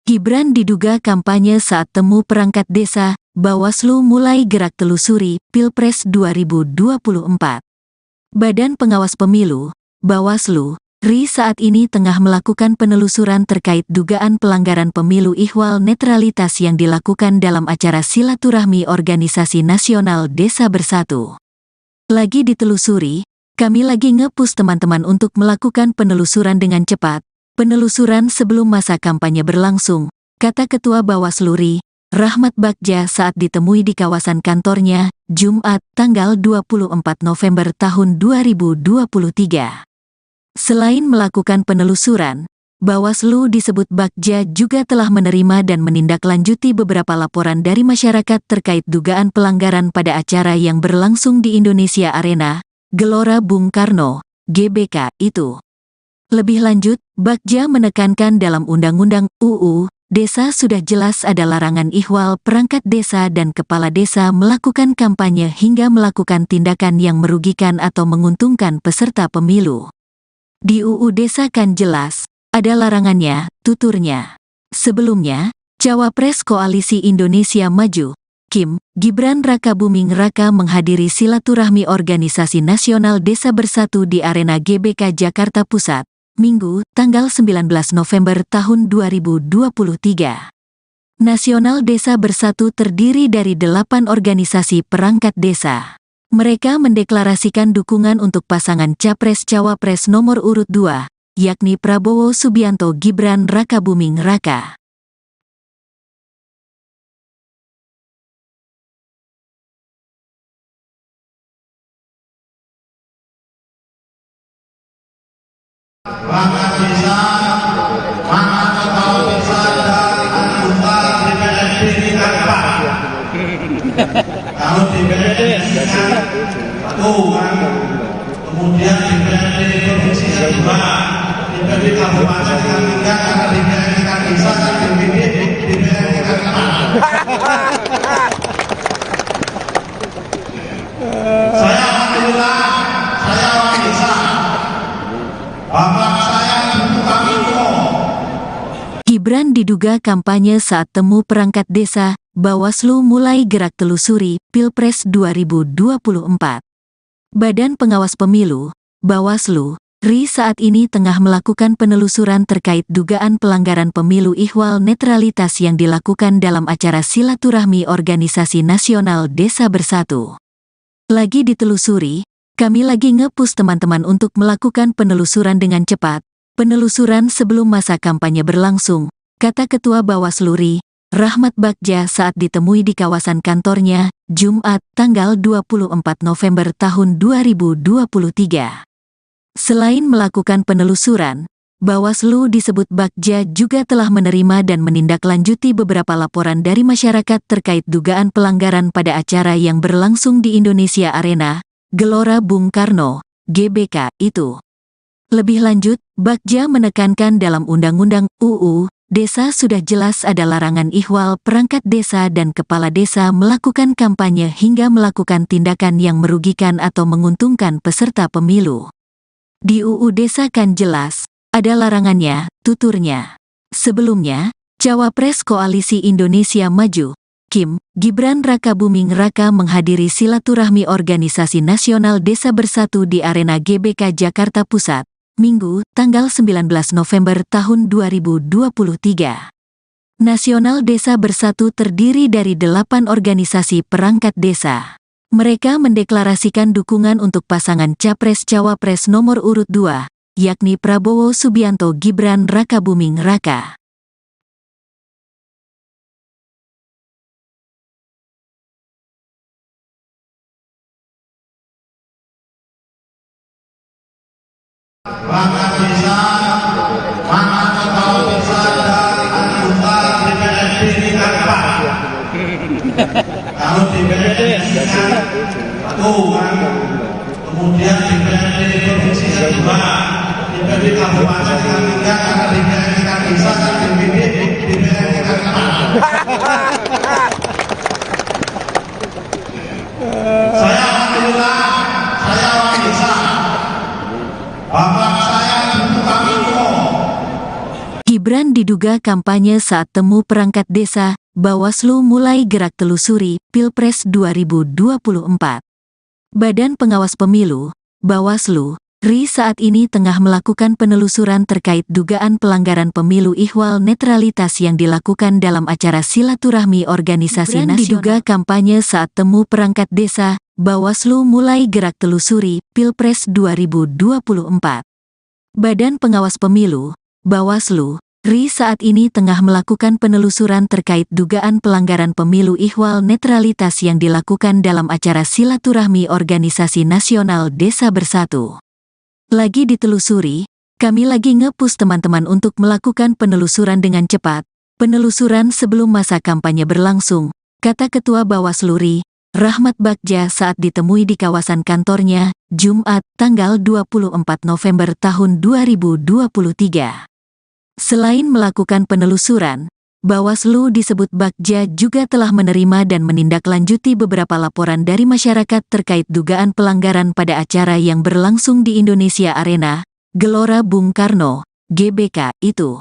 Gibran diduga kampanye saat temu perangkat desa, Bawaslu mulai gerak telusuri Pilpres 2024. Badan Pengawas Pemilu, Bawaslu, RI saat ini tengah melakukan penelusuran terkait dugaan pelanggaran pemilu ihwal netralitas yang dilakukan dalam acara silaturahmi Organisasi Nasional Desa Bersatu. Lagi ditelusuri, kami lagi nge-push teman-teman untuk melakukan penelusuran dengan cepat. Penelusuran sebelum masa kampanye berlangsung, kata Ketua Bawaslu RI, Rahmat Bagja saat ditemui di kawasan kantornya, Jumat, tanggal 24 November tahun 2023. Selain melakukan penelusuran, Bawaslu disebut Bagja juga telah menerima dan menindaklanjuti beberapa laporan dari masyarakat terkait dugaan pelanggaran pada acara yang berlangsung di Indonesia Arena, Gelora Bung Karno, GBK, itu. Lebih lanjut, Bagja menekankan dalam Undang-Undang UU Desa sudah jelas ada larangan ihwal perangkat desa dan kepala desa melakukan kampanye hingga melakukan tindakan yang merugikan atau menguntungkan peserta pemilu. Di UU Desa kan jelas, ada larangannya, tuturnya. Sebelumnya, Cawapres Koalisi Indonesia Maju, Kim, Gibran Rakabuming Raka menghadiri silaturahmi Organisasi Nasional Desa Bersatu di Arena GBK Jakarta Pusat, Minggu, tanggal 19 November tahun 2023. Nasional Desa Bersatu terdiri dari 8 organisasi perangkat desa. Mereka mendeklarasikan dukungan untuk pasangan Capres-Cawapres nomor urut 2, yakni Prabowo Subianto Gibran Rakabuming Raka. Perangkat desa, mana kepala desa dan anggota DPRD tingkat 4. Kalau DPRD tingkat 1, kemudian DPRD provinsi 2, DPRD kabupaten tingkat 3, karena DPRD tingkat desa dan DPRD tingkat 4. Saya alhamdulillah, saya orang desa. Bapak saya bukan itu. Gibran diduga kampanye saat temu perangkat desa, Bawaslu mulai gerak telusuri Pilpres 2024. Badan Pengawas Pemilu, Bawaslu, RI saat ini tengah melakukan penelusuran terkait dugaan pelanggaran pemilu ihwal netralitas yang dilakukan dalam acara silaturahmi Organisasi Nasional Desa Bersatu. Lagi ditelusuri, kami lagi nge-push teman-teman untuk melakukan penelusuran dengan cepat. Penelusuran sebelum masa kampanye berlangsung, kata Ketua Bawaslu RI, Rahmat Bagja saat ditemui di kawasan kantornya, Jumat, tanggal 24 November tahun 2023. Selain melakukan penelusuran, Bawaslu disebut Bagja juga telah menerima dan menindaklanjuti beberapa laporan dari masyarakat terkait dugaan pelanggaran pada acara yang berlangsung di Indonesia Arena, Gelora Bung Karno, GBK, itu. Lebih lanjut, Bagja menekankan dalam Undang-Undang UU Desa sudah jelas ada larangan ihwal perangkat desa dan kepala desa melakukan kampanye hingga melakukan tindakan yang merugikan atau menguntungkan peserta pemilu. Di UU Desa kan jelas, ada larangannya, tuturnya. Sebelumnya, Cawapres Koalisi Indonesia Maju, Kim, Gibran Rakabuming Raka menghadiri silaturahmi Organisasi Nasional Desa Bersatu di Arena GBK Jakarta Pusat, Minggu, tanggal 19 November tahun 2023. Nasional Desa Bersatu terdiri dari 8 organisasi perangkat desa. Mereka mendeklarasikan dukungan untuk pasangan Capres-Cawapres nomor urut 2, yakni Prabowo Subianto Gibran Rakabuming Raka. Perangkat desa, mana kepala desa dan anggota DPRD tingkat 4. Kalau DPRD tingkat 1, kemudian DPRD provinsi 2, DPRD kabupaten tingkat 3, karena DPRD tingkat desa dan DPRD tingkat 4. Saya alhamdulillah, saya orang desa. Bapak saya bukan itu. Gibran diduga kampanye saat temu perangkat desa, Bawaslu mulai gerak telusuri Pilpres 2024. Badan Pengawas Pemilu, Bawaslu, RI saat ini tengah melakukan penelusuran terkait dugaan pelanggaran pemilu ihwal netralitas yang dilakukan dalam acara silaturahmi organisasi nasional. Diduga kampanye saat temu perangkat desa, Bawaslu mulai gerak telusuri Pilpres 2024. Badan Pengawas Pemilu, Bawaslu, RI saat ini tengah melakukan penelusuran terkait dugaan pelanggaran pemilu ihwal netralitas yang dilakukan dalam acara silaturahmi organisasi nasional Desa Bersatu. Lagi ditelusuri, kami lagi nge-push teman-teman untuk melakukan penelusuran dengan cepat, penelusuran sebelum masa kampanye berlangsung, kata Ketua Bawaslu RI, Rahmat Bagja saat ditemui di kawasan kantornya, Jumat, tanggal 24 November tahun 2023. Selain melakukan penelusuran, Bawaslu disebut Bagja juga telah menerima dan menindaklanjuti beberapa laporan dari masyarakat terkait dugaan pelanggaran pada acara yang berlangsung di Indonesia Arena, Gelora Bung Karno, GBK, itu.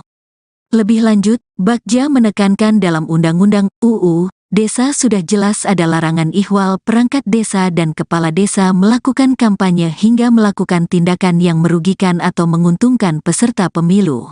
Lebih lanjut, Bagja menekankan dalam Undang-Undang UU Desa sudah jelas ada larangan ihwal perangkat desa dan kepala desa melakukan kampanye hingga melakukan tindakan yang merugikan atau menguntungkan peserta pemilu.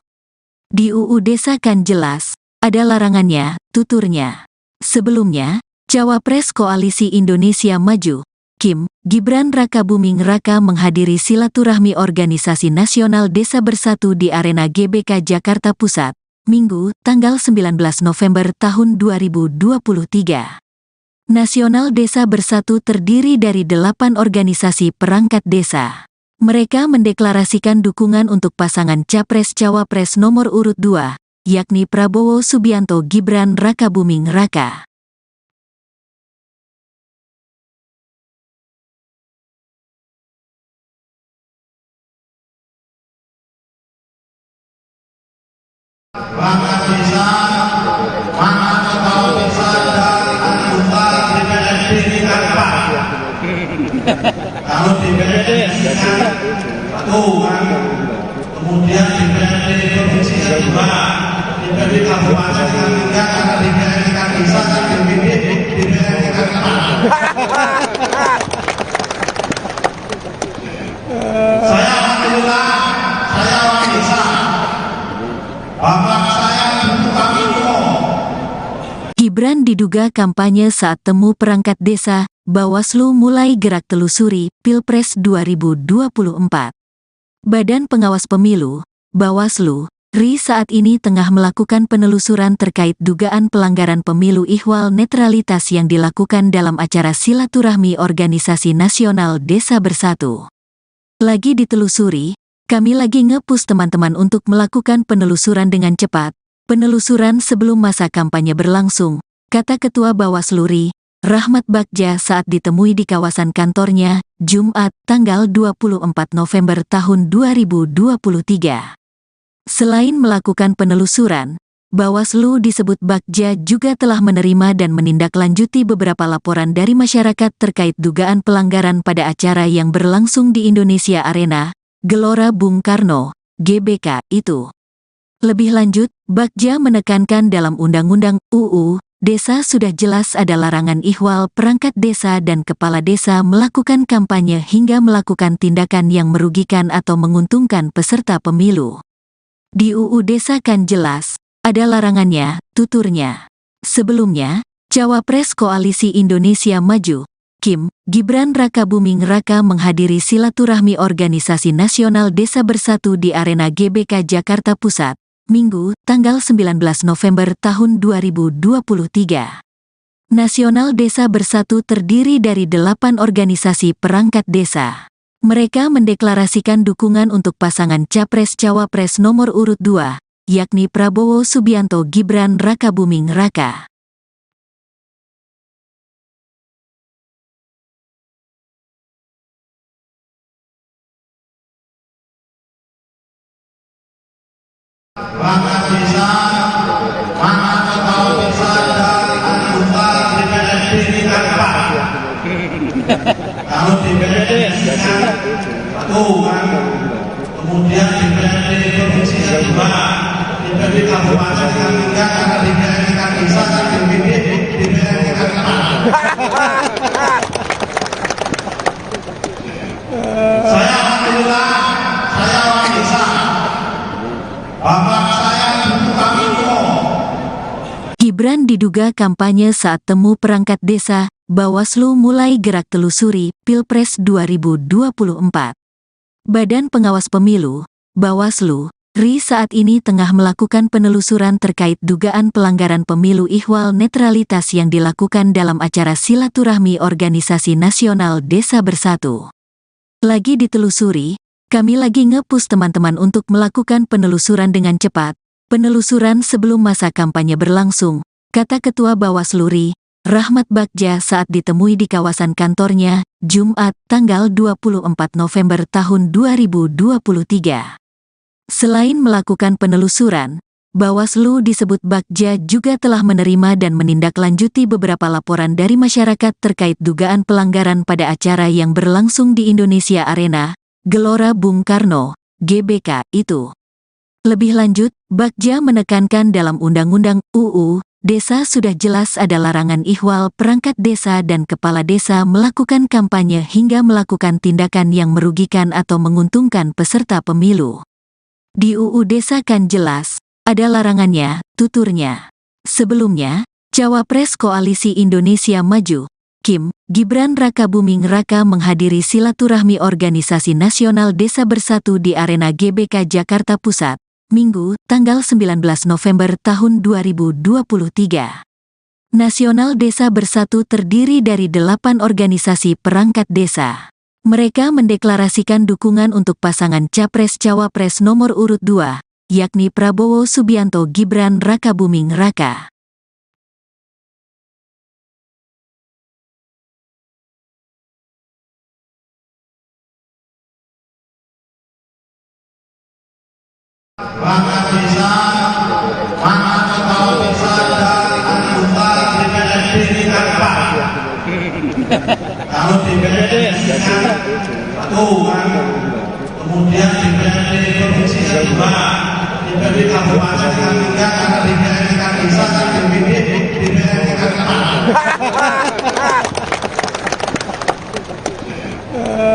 Di UU Desa kan jelas, ada larangannya, tuturnya. Sebelumnya, Cawapres Koalisi Indonesia Maju, Kim, Gibran Rakabuming Raka menghadiri silaturahmi organisasi nasional Desa Bersatu di Arena GBK Jakarta Pusat, Minggu, tanggal 19 November tahun 2023. Nasional Desa Bersatu terdiri dari 8 organisasi perangkat desa. Mereka mendeklarasikan dukungan untuk pasangan Capres-Cawapres nomor urut 2, yakni Prabowo Subianto Gibran Rakabuming Raka. Perangkat desa, mana kepala desa dan anggota DPRD tingkat 4. Kalau DPRD tingkat 1, kemudian DPRD provinsi tingkat 2, DPRD kabupaten tingkat 3, karena DPRD tingkat desa dan DPRD tingkat 4. Saya alhamdulillah, saya orang desa. Bapak saya tukang itu. Gibran diduga kampanye saat temu perangkat desa, Bawaslu mulai gerak telusuri Pilpres 2024. Badan Pengawas Pemilu, Bawaslu, RI saat ini tengah melakukan penelusuran terkait dugaan pelanggaran pemilu ihwal netralitas yang dilakukan dalam acara silaturahmi organisasi nasional Desa Bersatu. Lagi ditelusuri, kami lagi nge-push teman-teman untuk melakukan penelusuran dengan cepat, penelusuran sebelum masa kampanye berlangsung, kata Ketua Bawaslu RI, Rahmat Bagja saat ditemui di kawasan kantornya, Jumat, tanggal 24 November tahun 2023. Selain melakukan penelusuran, Bawaslu disebut Bagja juga telah menerima dan menindaklanjuti beberapa laporan dari masyarakat terkait dugaan pelanggaran pada acara yang berlangsung di Indonesia Arena, Gelora Bung Karno, GBK, itu. Lebih lanjut, Bagja menekankan dalam Undang-Undang UU Desa sudah jelas ada larangan ihwal perangkat desa dan kepala desa melakukan kampanye hingga melakukan tindakan yang merugikan atau menguntungkan peserta pemilu. Di UU Desa kan jelas, ada larangannya, tuturnya. Sebelumnya, Cawapres Koalisi Indonesia Maju, Kim, Gibran Rakabuming Raka menghadiri silaturahmi organisasi nasional Desa Bersatu di Arena GBK Jakarta Pusat, Minggu, tanggal 19 November tahun 2023. Nasional Desa Bersatu terdiri dari 8 organisasi perangkat desa. Mereka mendeklarasikan dukungan untuk pasangan Capres-Cawapres nomor urut 2, yakni Prabowo Subianto Gibran Rakabuming Raka. Perangkat desa, mana kepala desa dan anggota DPRD tingkat 4. Kalau DPRD tingkat 1, kemudian DPRD provinsi tingkat 2, di kabupaten kan enggak, karena di PNK kan bisa, kan di PNK kan saya alhamdulillah, saya orang desa, bapak saya butuh kami semua. Gibran diduga kampanye saat temu perangkat desa, Bawaslu mulai gerak telusuri Pilpres 2024. Badan Pengawas Pemilu, Bawaslu, RI saat ini tengah melakukan penelusuran terkait dugaan pelanggaran pemilu ihwal netralitas yang dilakukan dalam acara silaturahmi Organisasi Nasional Desa Bersatu. Lagi ditelusuri, kami lagi nge-push teman-teman untuk melakukan penelusuran dengan cepat, penelusuran sebelum masa kampanye berlangsung, kata Ketua Bawaslu RI, Rahmat Bagja saat ditemui di kawasan kantornya, Jumat, tanggal 24 November tahun 2023. Selain melakukan penelusuran, Bawaslu disebut Bagja juga telah menerima dan menindaklanjuti beberapa laporan dari masyarakat terkait dugaan pelanggaran pada acara yang berlangsung di Indonesia Arena, Gelora Bung Karno, GBK, itu. Lebih lanjut, Bagja menekankan dalam Undang-Undang UU Desa sudah jelas ada larangan ihwal perangkat desa dan kepala desa melakukan kampanye hingga melakukan tindakan yang merugikan atau menguntungkan peserta pemilu. Di UU Desa kan jelas, ada larangannya, tuturnya. Sebelumnya, Cawapres Koalisi Indonesia Maju, KIM, Gibran Rakabuming Raka menghadiri silaturahmi Organisasi Nasional Desa Bersatu di Arena GBK Jakarta Pusat, Minggu, tanggal 19 November tahun 2023. Nasional Desa Bersatu terdiri dari 8 organisasi perangkat desa. Mereka mendeklarasikan dukungan untuk pasangan Capres-Cawapres nomor urut 2, yakni Prabowo Subianto Gibran Rakabuming Raka. Perangkat desa, mana kepala desa dan anggota DPRD di Tanpa. Kalau DPRD kan satu kan, kemudian DPRD provinsi kan 2, DPRD kabupaten kan 3, karena DPRD kan bisa, kan DPRD kan 4.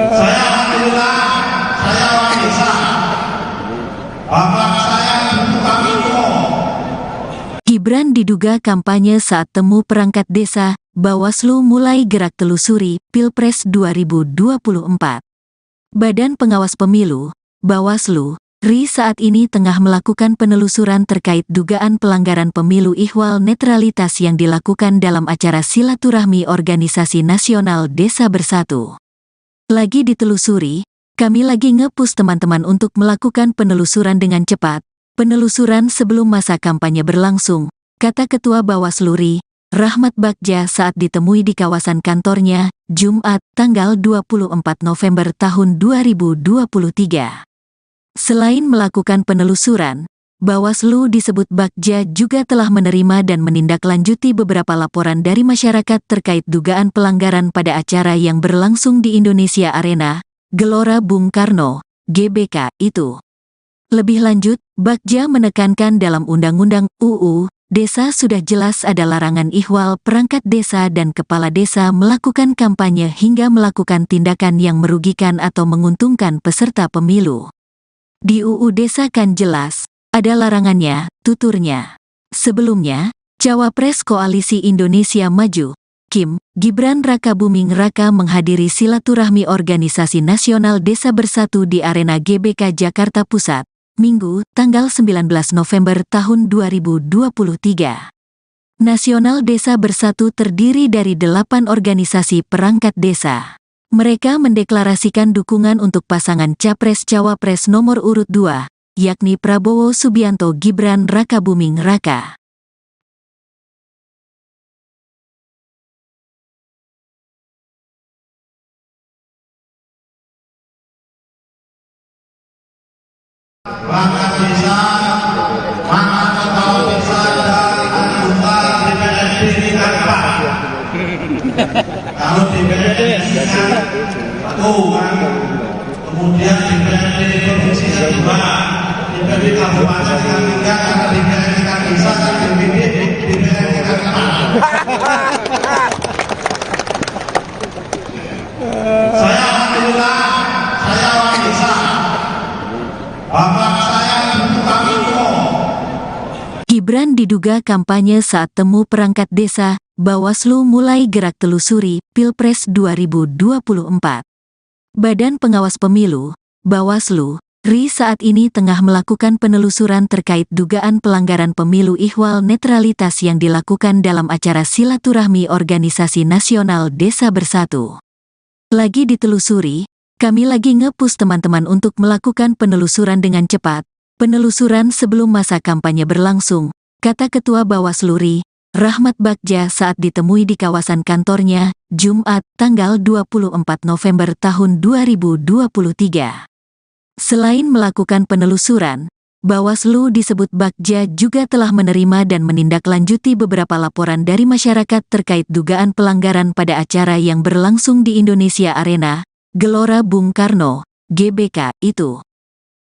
Saya alhamdulillah, saya orang desa. Bapak saya butuh kami semua. Gibran diduga kampanye saat temu perangkat desa, Bawaslu mulai gerak telusuri Pilpres 2024. Badan Pengawas Pemilu, Bawaslu, RI saat ini tengah melakukan penelusuran terkait dugaan pelanggaran pemilu ihwal netralitas yang dilakukan dalam acara silaturahmi Organisasi Nasional Desa Bersatu. Lagi ditelusuri, kami lagi nge-push teman-teman untuk melakukan penelusuran dengan cepat, penelusuran sebelum masa kampanye berlangsung, kata Ketua Bawaslu RI, Rahmat Bagja saat ditemui di kawasan kantornya, Jumat, tanggal 24 November tahun 2023. Selain melakukan penelusuran, Bawaslu disebut Bagja juga telah menerima dan menindaklanjuti beberapa laporan dari masyarakat terkait dugaan pelanggaran pada acara yang berlangsung di Indonesia Arena, Gelora Bung Karno, GBK, itu. Lebih lanjut, Bagja menekankan dalam Undang-Undang UU Desa sudah jelas ada larangan ihwal perangkat desa dan kepala desa melakukan kampanye hingga melakukan tindakan yang merugikan atau menguntungkan peserta pemilu. Di UU Desa kan jelas, ada larangannya, tuturnya. Sebelumnya, Cawapres Koalisi Indonesia Maju, KIM, Gibran Rakabuming Raka menghadiri silaturahmi Organisasi Nasional Desa Bersatu di Arena GBK Jakarta Pusat, Minggu, tanggal 19 November tahun 2023. Nasional Desa Bersatu terdiri dari 8 organisasi perangkat desa. Mereka mendeklarasikan dukungan untuk pasangan Capres-Cawapres nomor urut 2, yakni Prabowo Subianto Gibran Rakabuming Raka. Perangkat desa, mana kepala desa dan anggota DPRD di Tanpa. Kalau DPRD kan satu kan, kemudian DPRD provinsi kan 2, DPD Kabupaten kan 3 karena DPRD kan bisa kan DPRD kan 4. Saya alhamdulillah, saya orang desa. Bapak saya bukan umum. Gibran diduga kampanye saat temu perangkat desa, Bawaslu mulai gerak telusuri Pilpres 2024. Badan Pengawas Pemilu, Bawaslu, RI saat ini tengah melakukan penelusuran terkait dugaan pelanggaran pemilu ihwal netralitas yang dilakukan dalam acara silaturahmi Organisasi Nasional Desa Bersatu. Lagi ditelusuri, kami lagi nge-push teman-teman untuk melakukan penelusuran dengan cepat, penelusuran sebelum masa kampanye berlangsung, kata Ketua Bawaslu RI, Rahmat Bagja saat ditemui di kawasan kantornya, Jumat, tanggal 24 November tahun 2023. Selain melakukan penelusuran, Bawaslu disebut Bagja juga telah menerima dan menindaklanjuti beberapa laporan dari masyarakat terkait dugaan pelanggaran pada acara yang berlangsung di Indonesia Arena, Gelora Bung Karno, GBK, itu.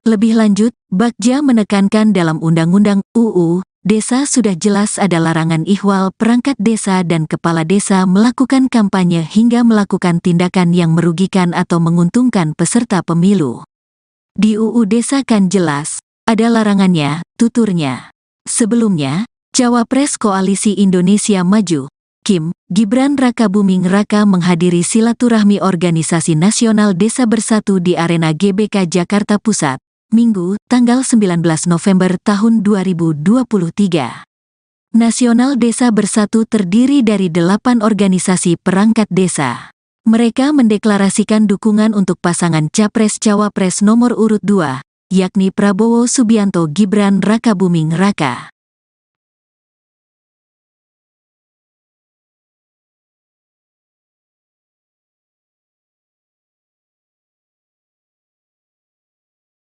Lebih lanjut, Bagja menekankan dalam Undang-Undang UU Desa sudah jelas ada larangan ihwal perangkat desa dan kepala desa melakukan kampanye hingga melakukan tindakan yang merugikan atau menguntungkan peserta pemilu. Di UU Desa kan jelas, ada larangannya, tuturnya. Sebelumnya, Cawapres Koalisi Indonesia Maju, Kim, Gibran Rakabuming Raka menghadiri silaturahmi Organisasi Nasional Desa Bersatu di Arena GBK Jakarta Pusat, Minggu, tanggal 19 November tahun 2023. Nasional Desa Bersatu terdiri dari 8 organisasi perangkat desa. Mereka mendeklarasikan dukungan untuk pasangan Capres-Cawapres nomor urut 2, yakni Prabowo Subianto Gibran Rakabuming Raka.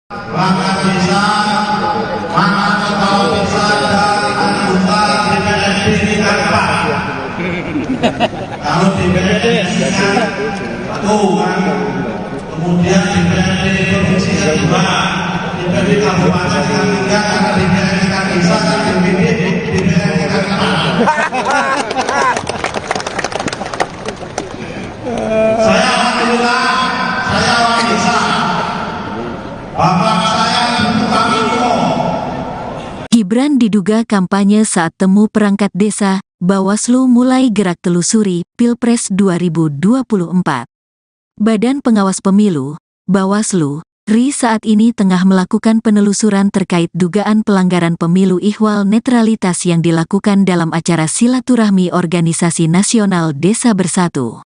Perangkat desa, mana kepala desa dan anggota DPRD tingkat 4. Kalau DPRD tingkat 1 kan, kemudian DPRD provinsi kan 2, DPRD Kabupaten kan 3 karena DPRD kan bisa kan DPRD kan 4. Saya alhamdulillah, saya orang desa. Bapak saya bukan umum. Gibran diduga kampanye saat temu perangkat desa, Bawaslu mulai gerak telusuri Pilpres 2024. Badan Pengawas Pemilu, Bawaslu, RI saat ini tengah melakukan penelusuran terkait dugaan pelanggaran pemilu ihwal netralitas yang dilakukan dalam acara silaturahmi Organisasi Nasional Desa Bersatu.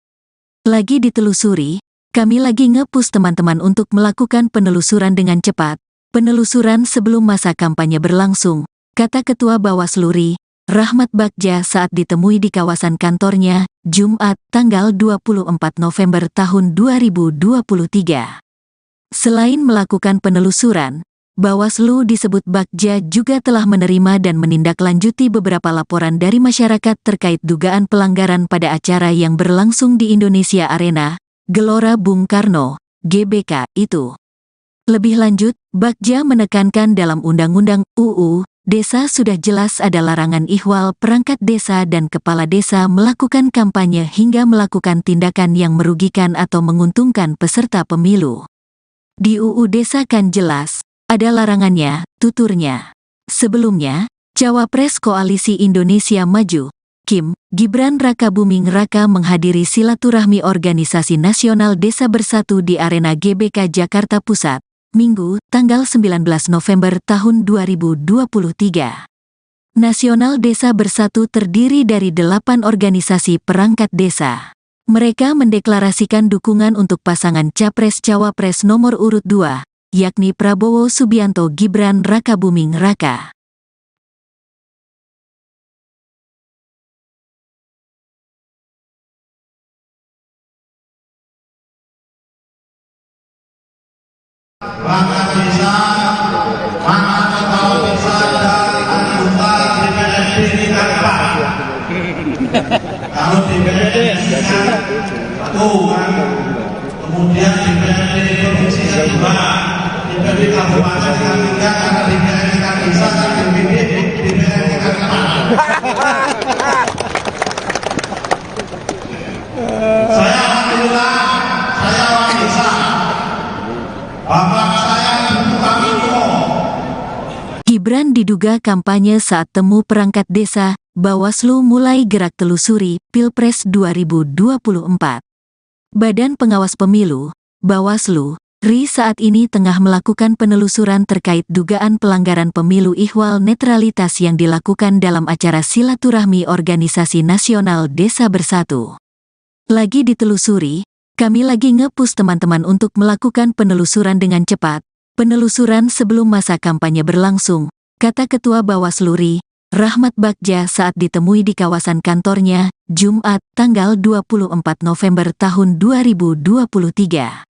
Lagi ditelusuri, kami lagi nge-push teman-teman untuk melakukan penelusuran dengan cepat, penelusuran sebelum masa kampanye berlangsung, kata Ketua Bawaslu RI, Rahmat Bagja saat ditemui di kawasan kantornya, Jumat, tanggal 24 November tahun 2023. Selain melakukan penelusuran, Bawaslu disebut Bagja juga telah menerima dan menindaklanjuti beberapa laporan dari masyarakat terkait dugaan pelanggaran pada acara yang berlangsung di Indonesia Arena, Gelora Bung Karno, GBK, itu. Lebih lanjut, Bagja menekankan dalam Undang-Undang UU Desa sudah jelas ada larangan ihwal perangkat desa dan kepala desa melakukan kampanye hingga melakukan tindakan yang merugikan atau menguntungkan peserta pemilu. Di UU Desa kan jelas, ada larangannya, tuturnya. Sebelumnya, Cawapres Koalisi Indonesia Maju, Kim, Gibran Rakabuming Raka menghadiri silaturahmi Organisasi Nasional Desa Bersatu di Arena GBK Jakarta Pusat, Minggu, tanggal 19 November tahun 2023. Nasional Desa Bersatu terdiri dari 8 organisasi perangkat desa. Mereka mendeklarasikan dukungan untuk pasangan Capres-Cawapres nomor urut 2, yakni Prabowo Subianto Gibran Rakabuming Raka. Perangkat desa, mana kepala desa dan anggota DPRD tingkat 4. Kalau DPRD tingkat 1 kan, kemudian DPRD provinsi kan 2, DPD Kabupaten Kalimantan karena DPRD kan bisa kan DPD DPRD kan saya alhamdulillah saya orang desa bapak saya bukan itu. Gibran diduga kampanye saat temu perangkat desa, Bawaslu mulai gerak telusuri Pilpres 2024. Badan Pengawas Pemilu, Bawaslu, RI saat ini tengah melakukan penelusuran terkait dugaan pelanggaran pemilu ihwal netralitas yang dilakukan dalam acara silaturahmi Organisasi Nasional Desa Bersatu. Lagi ditelusuri, kami lagi nge-push teman-teman untuk melakukan penelusuran dengan cepat, penelusuran sebelum masa kampanye berlangsung, kata Ketua Bawaslu RI, Rahmat Bagja saat ditemui di kawasan kantornya, Jumat, tanggal 24 November tahun 2023.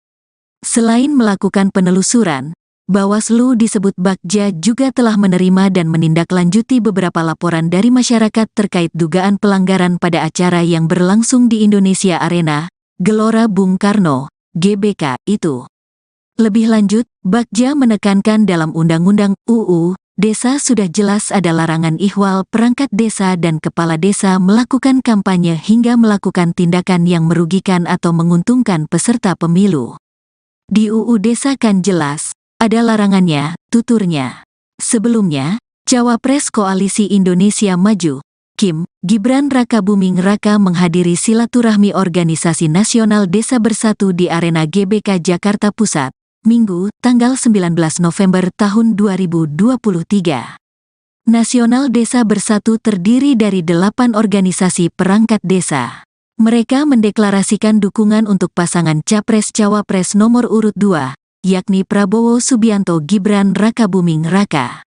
Selain melakukan penelusuran, Bawaslu disebut Bagja juga telah menerima dan menindaklanjuti beberapa laporan dari masyarakat terkait dugaan pelanggaran pada acara yang berlangsung di Indonesia Arena, Gelora Bung Karno, GBK, itu. Lebih lanjut, Bagja menekankan dalam Undang-Undang UU Desa sudah jelas ada larangan ihwal perangkat desa dan kepala desa melakukan kampanye hingga melakukan tindakan yang merugikan atau menguntungkan peserta pemilu. Di UU Desa kan jelas, ada larangannya, tuturnya. Sebelumnya, Cawapres Koalisi Indonesia Maju, Kim, Gibran Rakabuming Raka menghadiri silaturahmi Organisasi Nasional Desa Bersatu di Arena GBK Jakarta Pusat, Minggu, tanggal 19 November tahun 2023. Nasional Desa Bersatu terdiri dari 8 organisasi perangkat desa. Mereka mendeklarasikan dukungan untuk pasangan Capres-Cawapres nomor urut 2, yakni Prabowo Subianto Gibran Rakabuming Raka.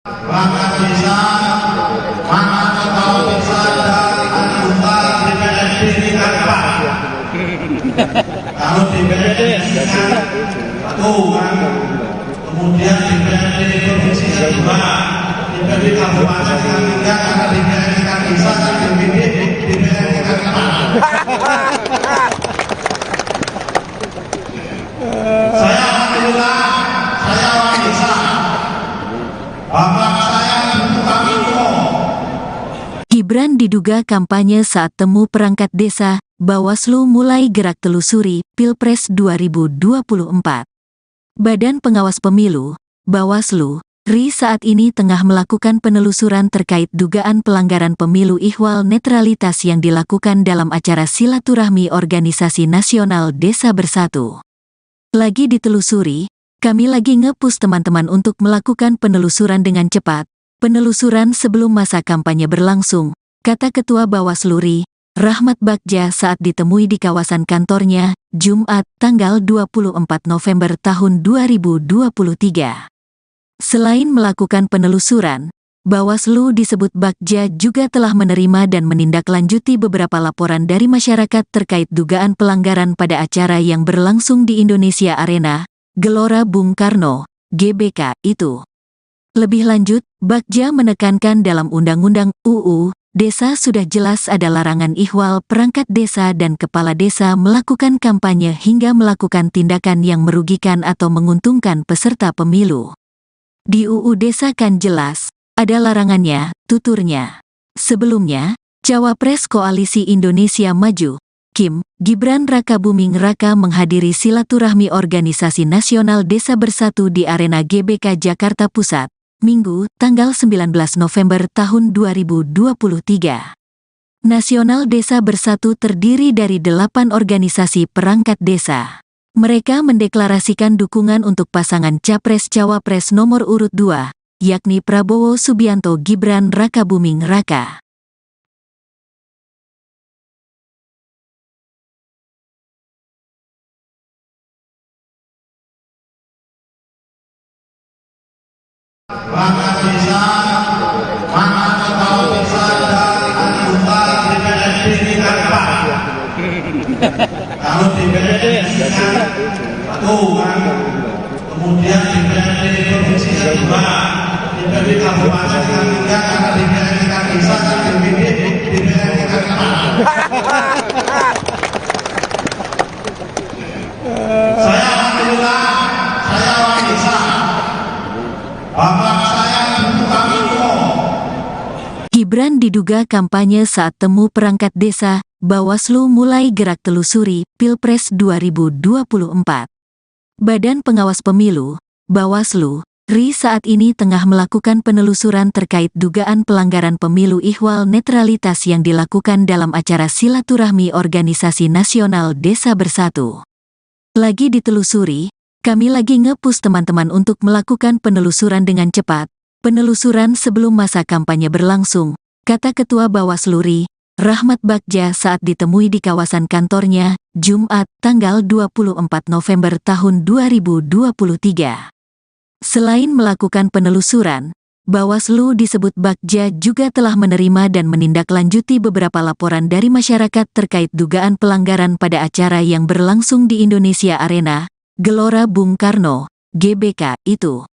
Perangkat desa mana kepala desa dan anggota DPRD tingkat 4. Kalau DPRD tingkat 1 kan, kemudian DPRD provinsi 2, DPRD Kabupaten Kalimantan karena DPRD kan bisa kan DPD DPRD kan 4. Saya alhamdulillah saya orang desa. Bapak saya bukan itu. Gibran diduga kampanye saat temu perangkat desa, Bawaslu mulai gerak telusuri Pilpres 2024. Badan Pengawas Pemilu, Bawaslu, RI saat ini tengah melakukan penelusuran terkait dugaan pelanggaran pemilu ihwal netralitas yang dilakukan dalam acara silaturahmi Organisasi Nasional Desa Bersatu. Lagi ditelusuri, kami lagi nge-push teman-teman untuk melakukan penelusuran dengan cepat, penelusuran sebelum masa kampanye berlangsung, kata Ketua Bawaslu RI, Rahmat Bagja saat ditemui di kawasan kantornya, Jumat, tanggal 24 November tahun 2023. Selain melakukan penelusuran, Bawaslu disebut Bagja juga telah menerima dan menindaklanjuti beberapa laporan dari masyarakat terkait dugaan pelanggaran pada acara yang berlangsung di Indonesia Arena, Gelora Bung Karno, GBK, itu. Lebih lanjut, Bagja menekankan dalam Undang-Undang UU Desa sudah jelas ada larangan ihwal perangkat desa dan kepala desa melakukan kampanye hingga melakukan tindakan yang merugikan atau menguntungkan peserta pemilu. Di UU Desa kan jelas, ada larangannya, tuturnya. Sebelumnya, Cawapres Koalisi Indonesia Maju, Kim, Gibran Rakabuming Raka menghadiri silaturahmi Organisasi Nasional Desa Bersatu di Arena GBK Jakarta Pusat, Minggu, tanggal 19 November tahun 2023. Nasional Desa Bersatu terdiri dari 8 organisasi perangkat desa. Mereka mendeklarasikan dukungan untuk pasangan Capres-Cawapres nomor urut 2, yakni Prabowo Subianto Gibran Rakabuming Raka. Perangkat desa mana kepala desa dan anggota DPRD tingkat 4. Kalau DPRD tingkat 1 kan, kemudian DPRD provinsi 2, DPRD Kabupaten Kalimantan karena Gibran diduga kampanye saat temu perangkat desa, Bawaslu mulai gerak telusuri Pilpres 2024. Badan Pengawas Pemilu, Bawaslu, RI saat ini tengah melakukan penelusuran terkait dugaan pelanggaran pemilu ihwal netralitas yang dilakukan dalam acara silaturahmi Organisasi Nasional Desa Bersatu. Lagi ditelusuri, kami lagi nge-push teman-teman untuk melakukan penelusuran dengan cepat. Penelusuran sebelum masa kampanye berlangsung, kata Ketua Bawaslu RI, Rahmat Bagja saat ditemui di kawasan kantornya, Jumat, tanggal 24 November tahun 2023. Selain melakukan penelusuran, Bawaslu disebut Bagja juga telah menerima dan menindaklanjuti beberapa laporan dari masyarakat terkait dugaan pelanggaran pada acara yang berlangsung di Indonesia Arena, Gelora Bung Karno, GBK, itu.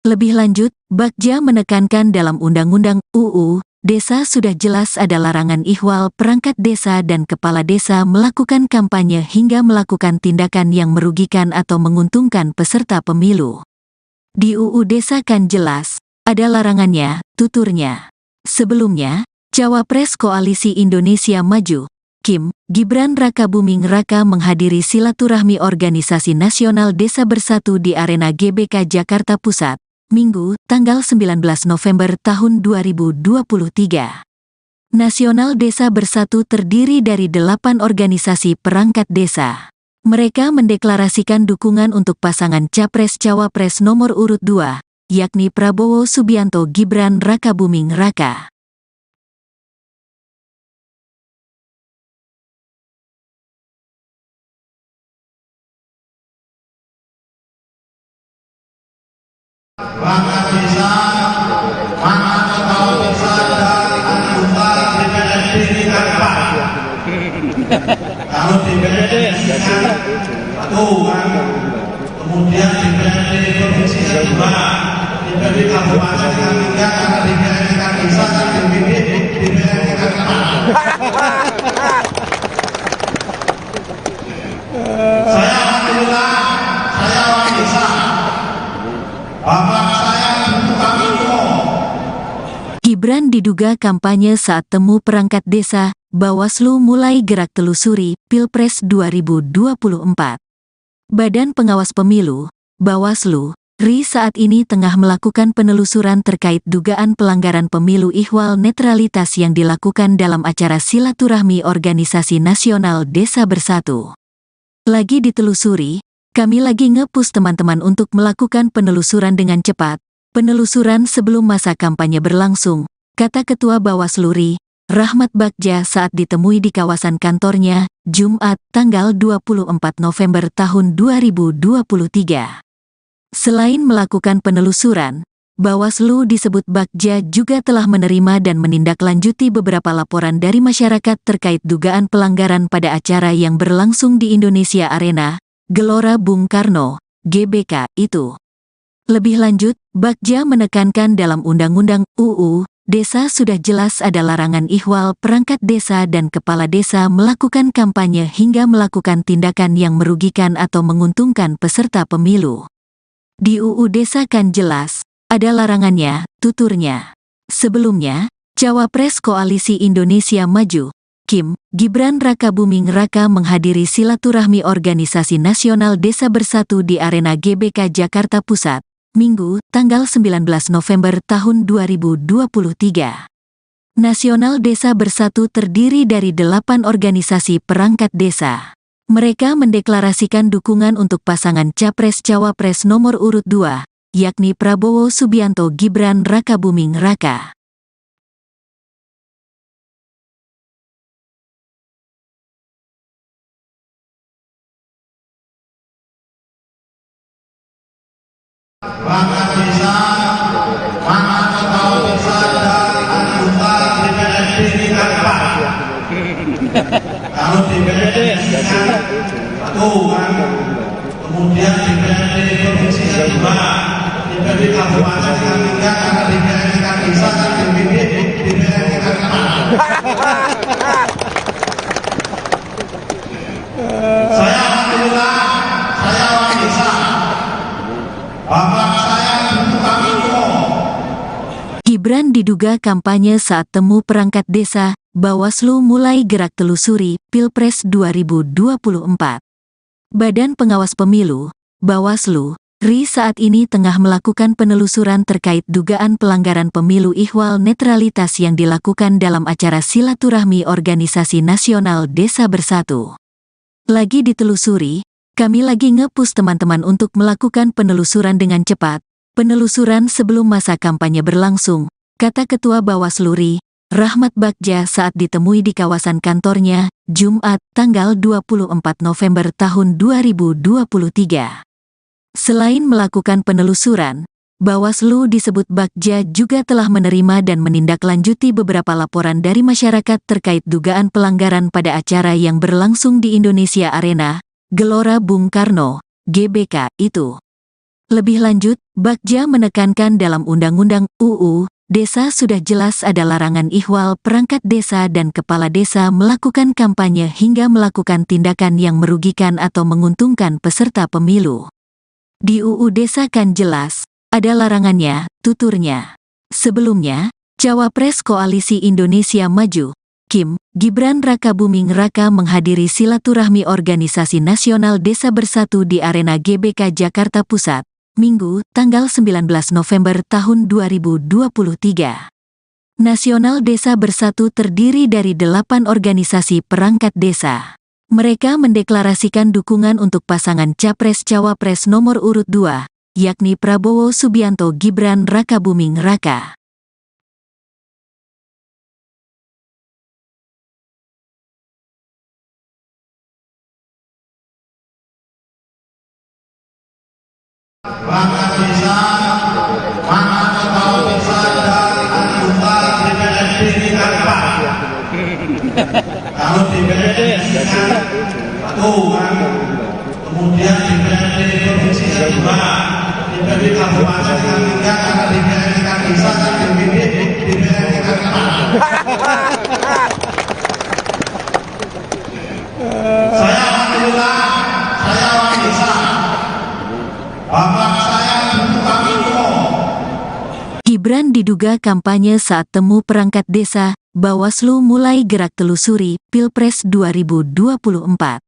Lebih lanjut, Bagja menekankan dalam Undang-Undang UU Desa sudah jelas ada larangan ihwal perangkat desa dan kepala desa melakukan kampanye hingga melakukan tindakan yang merugikan atau menguntungkan peserta pemilu. Di UU Desa kan jelas, ada larangannya, tuturnya. Sebelumnya, Cawapres Koalisi Indonesia Maju, Kim, Gibran Rakabuming Raka menghadiri silaturahmi Organisasi Nasional Desa Bersatu di Arena GBK Jakarta Pusat, Minggu, tanggal 19 November tahun 2023. Nasional Desa Bersatu terdiri dari 8 organisasi perangkat desa. Mereka mendeklarasikan dukungan untuk pasangan Capres-Cawapres nomor urut 2, yakni Prabowo Subianto Gibran Rakabuming Raka. Bangga desa, mana kepala desa dan anggota DPRD tingkat 4. Kalau DPRD tingkat 1 kan, kemudian DPRD provinsi tingkat 2, DPRD kabupaten tingkat 3, karena DPRD tingkat desa kan DPRD tingkat 4. Saya alhamdulillah, saya orang desa. Bapak saya bukan itu. Gibran diduga kampanye saat temu perangkat desa, Bawaslu mulai gerak telusuri Pilpres 2024. Badan Pengawas Pemilu, Bawaslu, RI saat ini tengah melakukan penelusuran terkait dugaan pelanggaran pemilu ihwal netralitas yang dilakukan dalam acara silaturahmi Organisasi Nasional Desa Bersatu. Lagi ditelusuri, kami lagi nge-push teman-teman untuk melakukan penelusuran dengan cepat. Penelusuran sebelum masa kampanye berlangsung, kata Ketua Bawaslu RI, Rahmat Bagja saat ditemui di kawasan kantornya, Jumat, tanggal 24 November tahun 2023. Selain melakukan penelusuran, Bawaslu disebut Bagja juga telah menerima dan menindaklanjuti beberapa laporan dari masyarakat terkait dugaan pelanggaran pada acara yang berlangsung di Indonesia Arena, Gelora Bung Karno, GBK, itu. Lebih lanjut, Bagja menekankan dalam Undang-Undang UU Desa sudah jelas ada larangan ihwal perangkat desa dan kepala desa melakukan kampanye hingga melakukan tindakan yang merugikan atau menguntungkan peserta pemilu. Di UU Desa kan jelas, ada larangannya, tuturnya. Sebelumnya, Cawapres Koalisi Indonesia Maju, Kim, Gibran Rakabuming Raka menghadiri silaturahmi Organisasi Nasional Desa Bersatu di Arena GBK Jakarta Pusat, Minggu, tanggal 19 November tahun 2023. Nasional Desa Bersatu terdiri dari 8 organisasi perangkat desa. Mereka mendeklarasikan dukungan untuk pasangan Capres-Cawapres nomor urut 2, yakni Prabowo Subianto Gibran Rakabuming Raka. Bangga desa, mana kepala desa dan anggota DPRD tingkat 4. Kalau DPRD tingkat 1 kan, kemudian DPRD provinsi tingkat 2, DPRD kabupaten tingkat 3, karena DPRD tingkat desa kan DPRD tingkat 4. Saya alhamdulillah, saya orang desa. Bapak saya bukan itu. Gibran diduga kampanye saat temu perangkat desa, Bawaslu mulai gerak telusuri Pilpres 2024. Badan Pengawas Pemilu, Bawaslu, RI saat ini tengah melakukan penelusuran terkait dugaan pelanggaran pemilu ihwal netralitas yang dilakukan dalam acara silaturahmi Organisasi Nasional Desa Bersatu. Lagi ditelusuri, kami lagi nge-push teman-teman untuk melakukan penelusuran dengan cepat. Penelusuran sebelum masa kampanye berlangsung, kata Ketua Bawaslu RI, Rahmat Bagja saat ditemui di kawasan kantornya, Jumat, tanggal 24 November tahun 2023. Selain melakukan penelusuran, Bawaslu disebut Bagja juga telah menerima dan menindaklanjuti beberapa laporan dari masyarakat terkait dugaan pelanggaran pada acara yang berlangsung di Indonesia Arena, Gelora Bung Karno, GBK, itu. Lebih lanjut, Bagja menekankan dalam Undang-Undang UU Desa sudah jelas ada larangan ihwal perangkat desa dan kepala desa melakukan kampanye hingga melakukan tindakan yang merugikan atau menguntungkan peserta pemilu. Di UU Desa kan jelas, ada larangannya, tuturnya. Sebelumnya, Cawapres Koalisi Indonesia Maju, Kim, Gibran Rakabuming Raka menghadiri silaturahmi Organisasi Nasional Desa Bersatu di Arena GBK Jakarta Pusat, Minggu, tanggal 19 November tahun 2023. Nasional Desa Bersatu terdiri dari 8 organisasi perangkat desa. Mereka mendeklarasikan dukungan untuk pasangan Capres-Cawapres nomor urut 2, yakni Prabowo Subianto Gibran Rakabuming Raka. Perangkat desa, mana kepala desa dan anggota DPRD tingkat 4. Kalau DPRD tingkat 1, kemudian DPRD provinsi tingkat 2, DPRD kabupaten tingkat 3, karena DPRD tingkat desa dan DPRD tingkat 4. Saya alhamdulillah, saya orang desa. Bapak saya bukan itu. Gibran diduga kampanye saat temu perangkat desa, Bawaslu mulai gerak telusuri Pilpres 2024.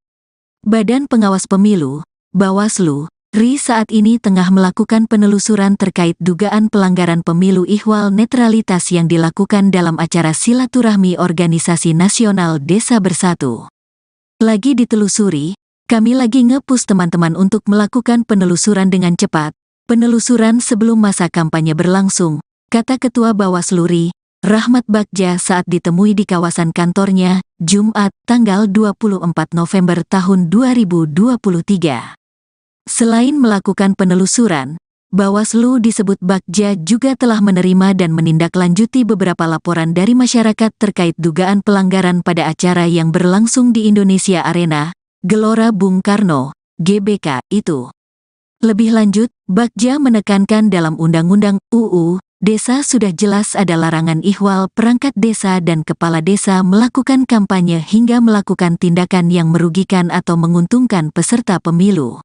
Badan Pengawas Pemilu, Bawaslu, RI saat ini tengah melakukan penelusuran terkait dugaan pelanggaran pemilu ihwal netralitas yang dilakukan dalam acara silaturahmi Organisasi Nasional Desa Bersatu. Lagi ditelusuri, kami lagi nge-push teman-teman untuk melakukan penelusuran dengan cepat. Penelusuran sebelum masa kampanye berlangsung, kata Ketua Bawaslu RI, Rahmat Bagja saat ditemui di kawasan kantornya, Jumat, tanggal 24 November tahun 2023. Selain melakukan penelusuran, Bawaslu disebut Bagja juga telah menerima dan menindaklanjuti beberapa laporan dari masyarakat terkait dugaan pelanggaran pada acara yang berlangsung di Indonesia Arena, Gelora Bung Karno, GBK, itu. Lebih lanjut, Bagja menekankan dalam Undang-Undang UU Desa sudah jelas ada larangan ihwal perangkat desa dan kepala desa melakukan kampanye hingga melakukan tindakan yang merugikan atau menguntungkan peserta pemilu.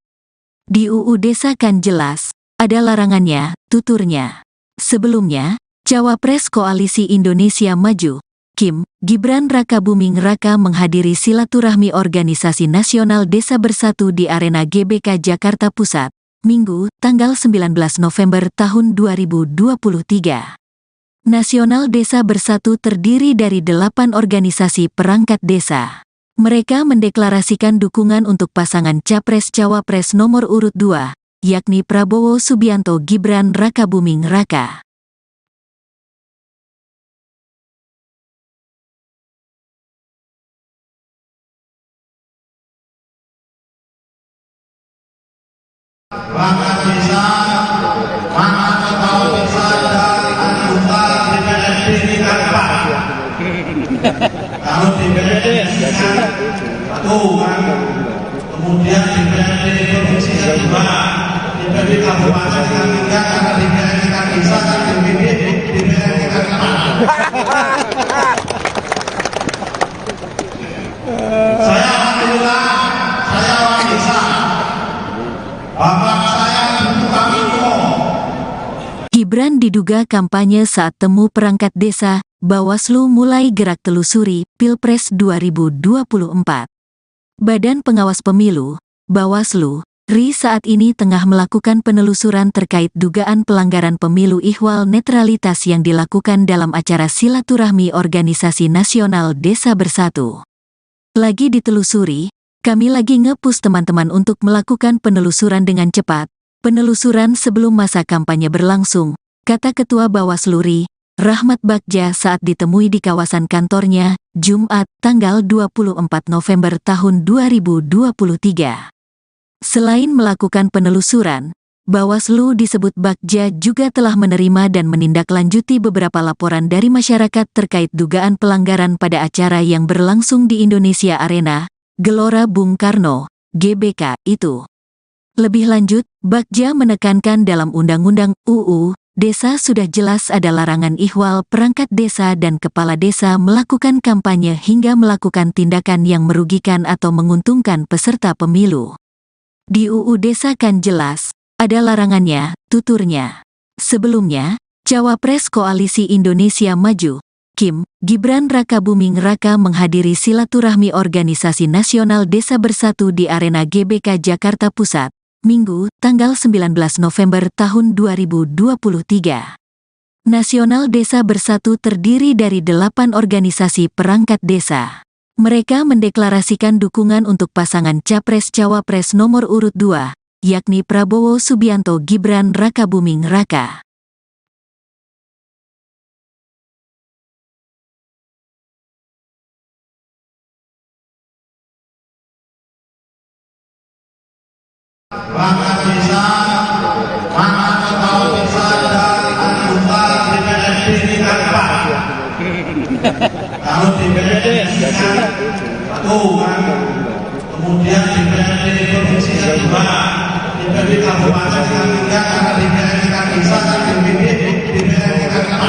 Di UU Desa kan jelas, ada larangannya, tuturnya. Sebelumnya, Cawapres Koalisi Indonesia Maju, Kim, Gibran Rakabuming Raka menghadiri silaturahmi Organisasi Nasional Desa Bersatu di Arena GBK Jakarta Pusat, Minggu, tanggal 19 November tahun 2023. Nasional Desa Bersatu terdiri dari 8 organisasi perangkat desa. Mereka mendeklarasikan dukungan untuk pasangan Capres-Cawapres nomor urut 2, yakni Prabowo Subianto Gibran Rakabuming Raka. Perangkat desa, mana kepala desa dan anggota DPRD tingkat 4. Kalau DPRD tingkat 1, kemudian DPRD provinsi tingkat 2, DPRD kabupaten tingkat 3, karena DPRD tingkat desa dan DPRD tingkat 4. Saya alhamdulillah, saya orang desa. Bapak saya bukan itu. Gibran diduga diduga kampanye saat temu perangkat desa, Bawaslu mulai gerak telusuri Pilpres 2024. Badan Pengawas Pemilu, Bawaslu, RI saat ini tengah melakukan penelusuran terkait dugaan pelanggaran pemilu ihwal netralitas yang dilakukan dalam acara silaturahmi Organisasi Nasional Desa Bersatu. Lagi ditelusuri, kami lagi nge-push teman-teman untuk melakukan penelusuran dengan cepat. Penelusuran sebelum masa kampanye berlangsung, kata Ketua Bawaslu RI, Rahmat Bagja saat ditemui di kawasan kantornya, Jumat, tanggal 24 November tahun 2023. Selain melakukan penelusuran, Bawaslu disebut Bagja juga telah menerima dan menindaklanjuti beberapa laporan dari masyarakat terkait dugaan pelanggaran pada acara yang berlangsung di Indonesia Arena, Gelora Bung Karno, GBK, itu. Lebih lanjut, Bagja menekankan dalam Undang-Undang UU Desa sudah jelas ada larangan ihwal perangkat desa dan kepala desa melakukan kampanye hingga melakukan tindakan yang merugikan atau menguntungkan peserta pemilu. Di UU Desa kan jelas, ada larangannya, tuturnya. Sebelumnya, Cawapres Koalisi Indonesia Maju, Kim, Gibran Rakabuming Raka menghadiri silaturahmi Organisasi Nasional Desa Bersatu di Arena GBK Jakarta Pusat, Minggu, tanggal 19 November tahun 2023. Nasional Desa Bersatu terdiri dari 8 organisasi perangkat desa. Mereka mendeklarasikan dukungan untuk pasangan Capres-Cawapres nomor urut 2, yakni Prabowo Subianto Gibran Rakabuming Raka. Perangkat desa, mana kepala desa dan anggota DPRD tingkat 4. Kalau DPRD tingkat 1, kemudian DPRD provinsi yang 2, DPRD kabupaten tingkat 3, karena DPRD tingkat desa dan DPD tingkat 4.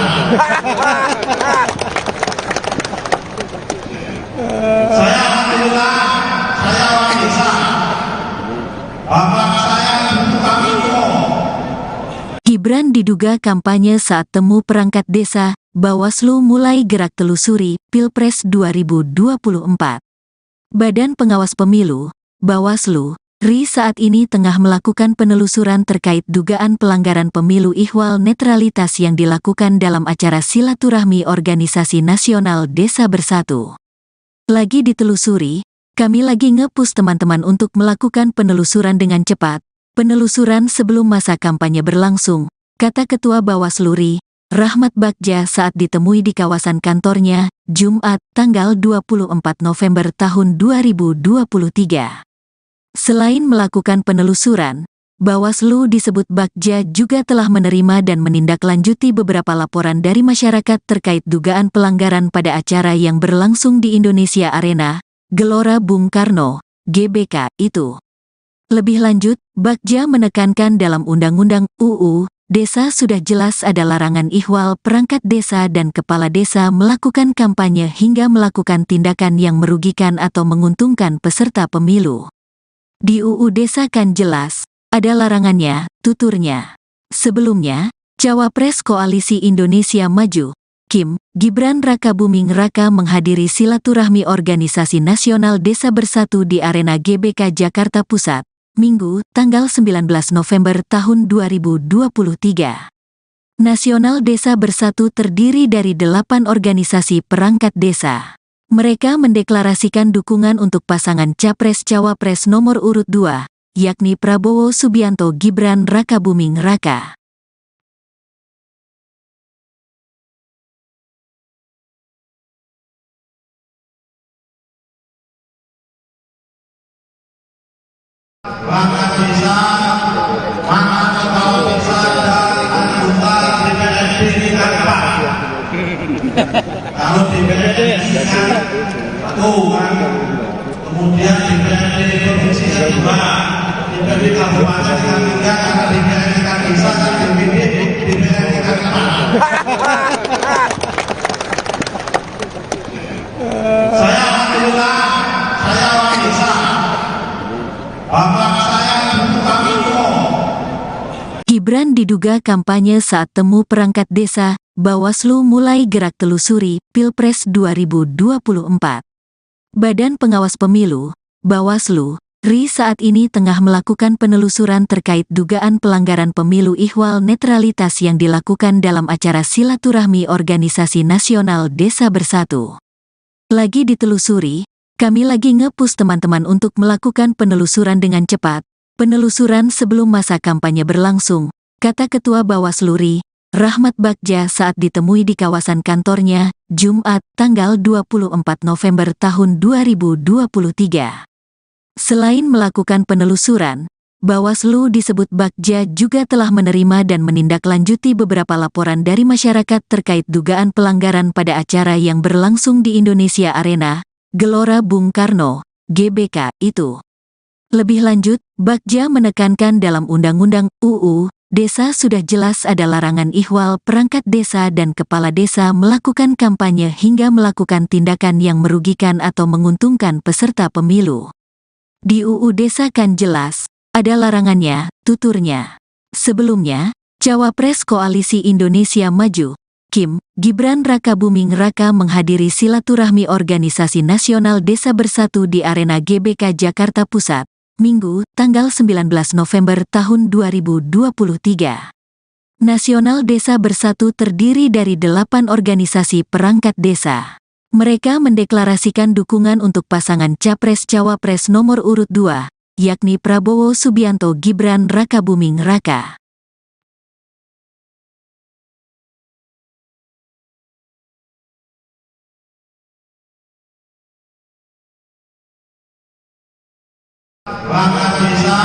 Saya alhamdulillah, saya orang desa. Bapak saya tukang info. Gibran diduga kampanye saat temu perangkat desa, Bawaslu mulai gerak telusuri Pilpres 2024. Badan Pengawas Pemilu, Bawaslu, RI saat ini tengah melakukan penelusuran terkait dugaan pelanggaran pemilu ihwal netralitas yang dilakukan dalam acara silaturahmi Organisasi Nasional Desa Bersatu. Lagi ditelusuri, kami lagi nge-push teman-teman untuk melakukan penelusuran dengan cepat. Penelusuran sebelum masa kampanye berlangsung, kata Ketua Bawaslu RI, Rahmat Bagja saat ditemui di kawasan kantornya, Jumat, tanggal 24 November tahun 2023. Selain melakukan penelusuran, Bawaslu disebut Bagja juga telah menerima dan menindaklanjuti beberapa laporan dari masyarakat terkait dugaan pelanggaran pada acara yang berlangsung di Indonesia Arena, Gelora Bung Karno, GBK, itu. Lebih lanjut, Bagja menekankan dalam Undang-Undang UU Desa sudah jelas ada larangan ihwal perangkat desa dan kepala desa melakukan kampanye hingga melakukan tindakan yang merugikan atau menguntungkan peserta pemilu. Di UU Desa kan jelas, ada larangannya, tuturnya. Sebelumnya, Cawapres Koalisi Indonesia Maju, Kim, Gibran Rakabuming Raka menghadiri silaturahmi Organisasi Nasional Desa Bersatu di Arena GBK Jakarta Pusat, Minggu, tanggal 19 November tahun 2023. Nasional Desa Bersatu terdiri dari 8 organisasi perangkat desa. Mereka mendeklarasikan dukungan untuk pasangan Capres-Cawapres nomor urut 2, yakni Prabowo Subianto Gibran Rakabuming Raka. Perangkat desa, mana kepala desa dan anggota DPRD tingkat 4. Kalau DPRD tingkat 1, kemudian DPRD provinsi yang 2, DPRD kabupaten tingkat 3, karena DPRD tingkat desa dan DPD tingkat 4. Saya alhamdulillah, saya orang desa. Bapak saya tukang info. Gibran diduga diduga kampanye saat temu perangkat desa, Bawaslu mulai gerak telusuri Pilpres 2024. Badan Pengawas Pemilu, Bawaslu, RI saat ini tengah melakukan penelusuran terkait dugaan pelanggaran pemilu ihwal netralitas yang dilakukan dalam acara silaturahmi Organisasi Nasional Desa Bersatu. Lagi ditelusuri, kami lagi nge-push teman-teman untuk melakukan penelusuran dengan cepat. Penelusuran sebelum masa kampanye berlangsung, kata Ketua Bawaslu RI, Rahmat Bagja saat ditemui di kawasan kantornya, Jumat, tanggal 24 November tahun 2023. Selain melakukan penelusuran, Bawaslu disebut Bagja juga telah menerima dan menindaklanjuti beberapa laporan dari masyarakat terkait dugaan pelanggaran pada acara yang berlangsung di Indonesia Arena, Gelora Bung Karno, GBK, itu. Lebih lanjut, Bagja menekankan dalam Undang-Undang UU Desa sudah jelas ada larangan ihwal perangkat desa dan kepala desa melakukan kampanye hingga melakukan tindakan yang merugikan atau menguntungkan peserta pemilu. Di UU Desa kan jelas, ada larangannya, tuturnya. Sebelumnya, Cawapres Koalisi Indonesia Maju, Kim, Gibran Rakabuming Raka menghadiri silaturahmi Organisasi Nasional Desa Bersatu di Arena GBK Jakarta Pusat, Minggu, tanggal 19 November tahun 2023. Nasional Desa Bersatu terdiri dari 8 organisasi perangkat desa. Mereka mendeklarasikan dukungan untuk pasangan Capres-Cawapres nomor urut 2, yakni Prabowo Subianto Gibran Rakabuming Raka. Perangkat desa,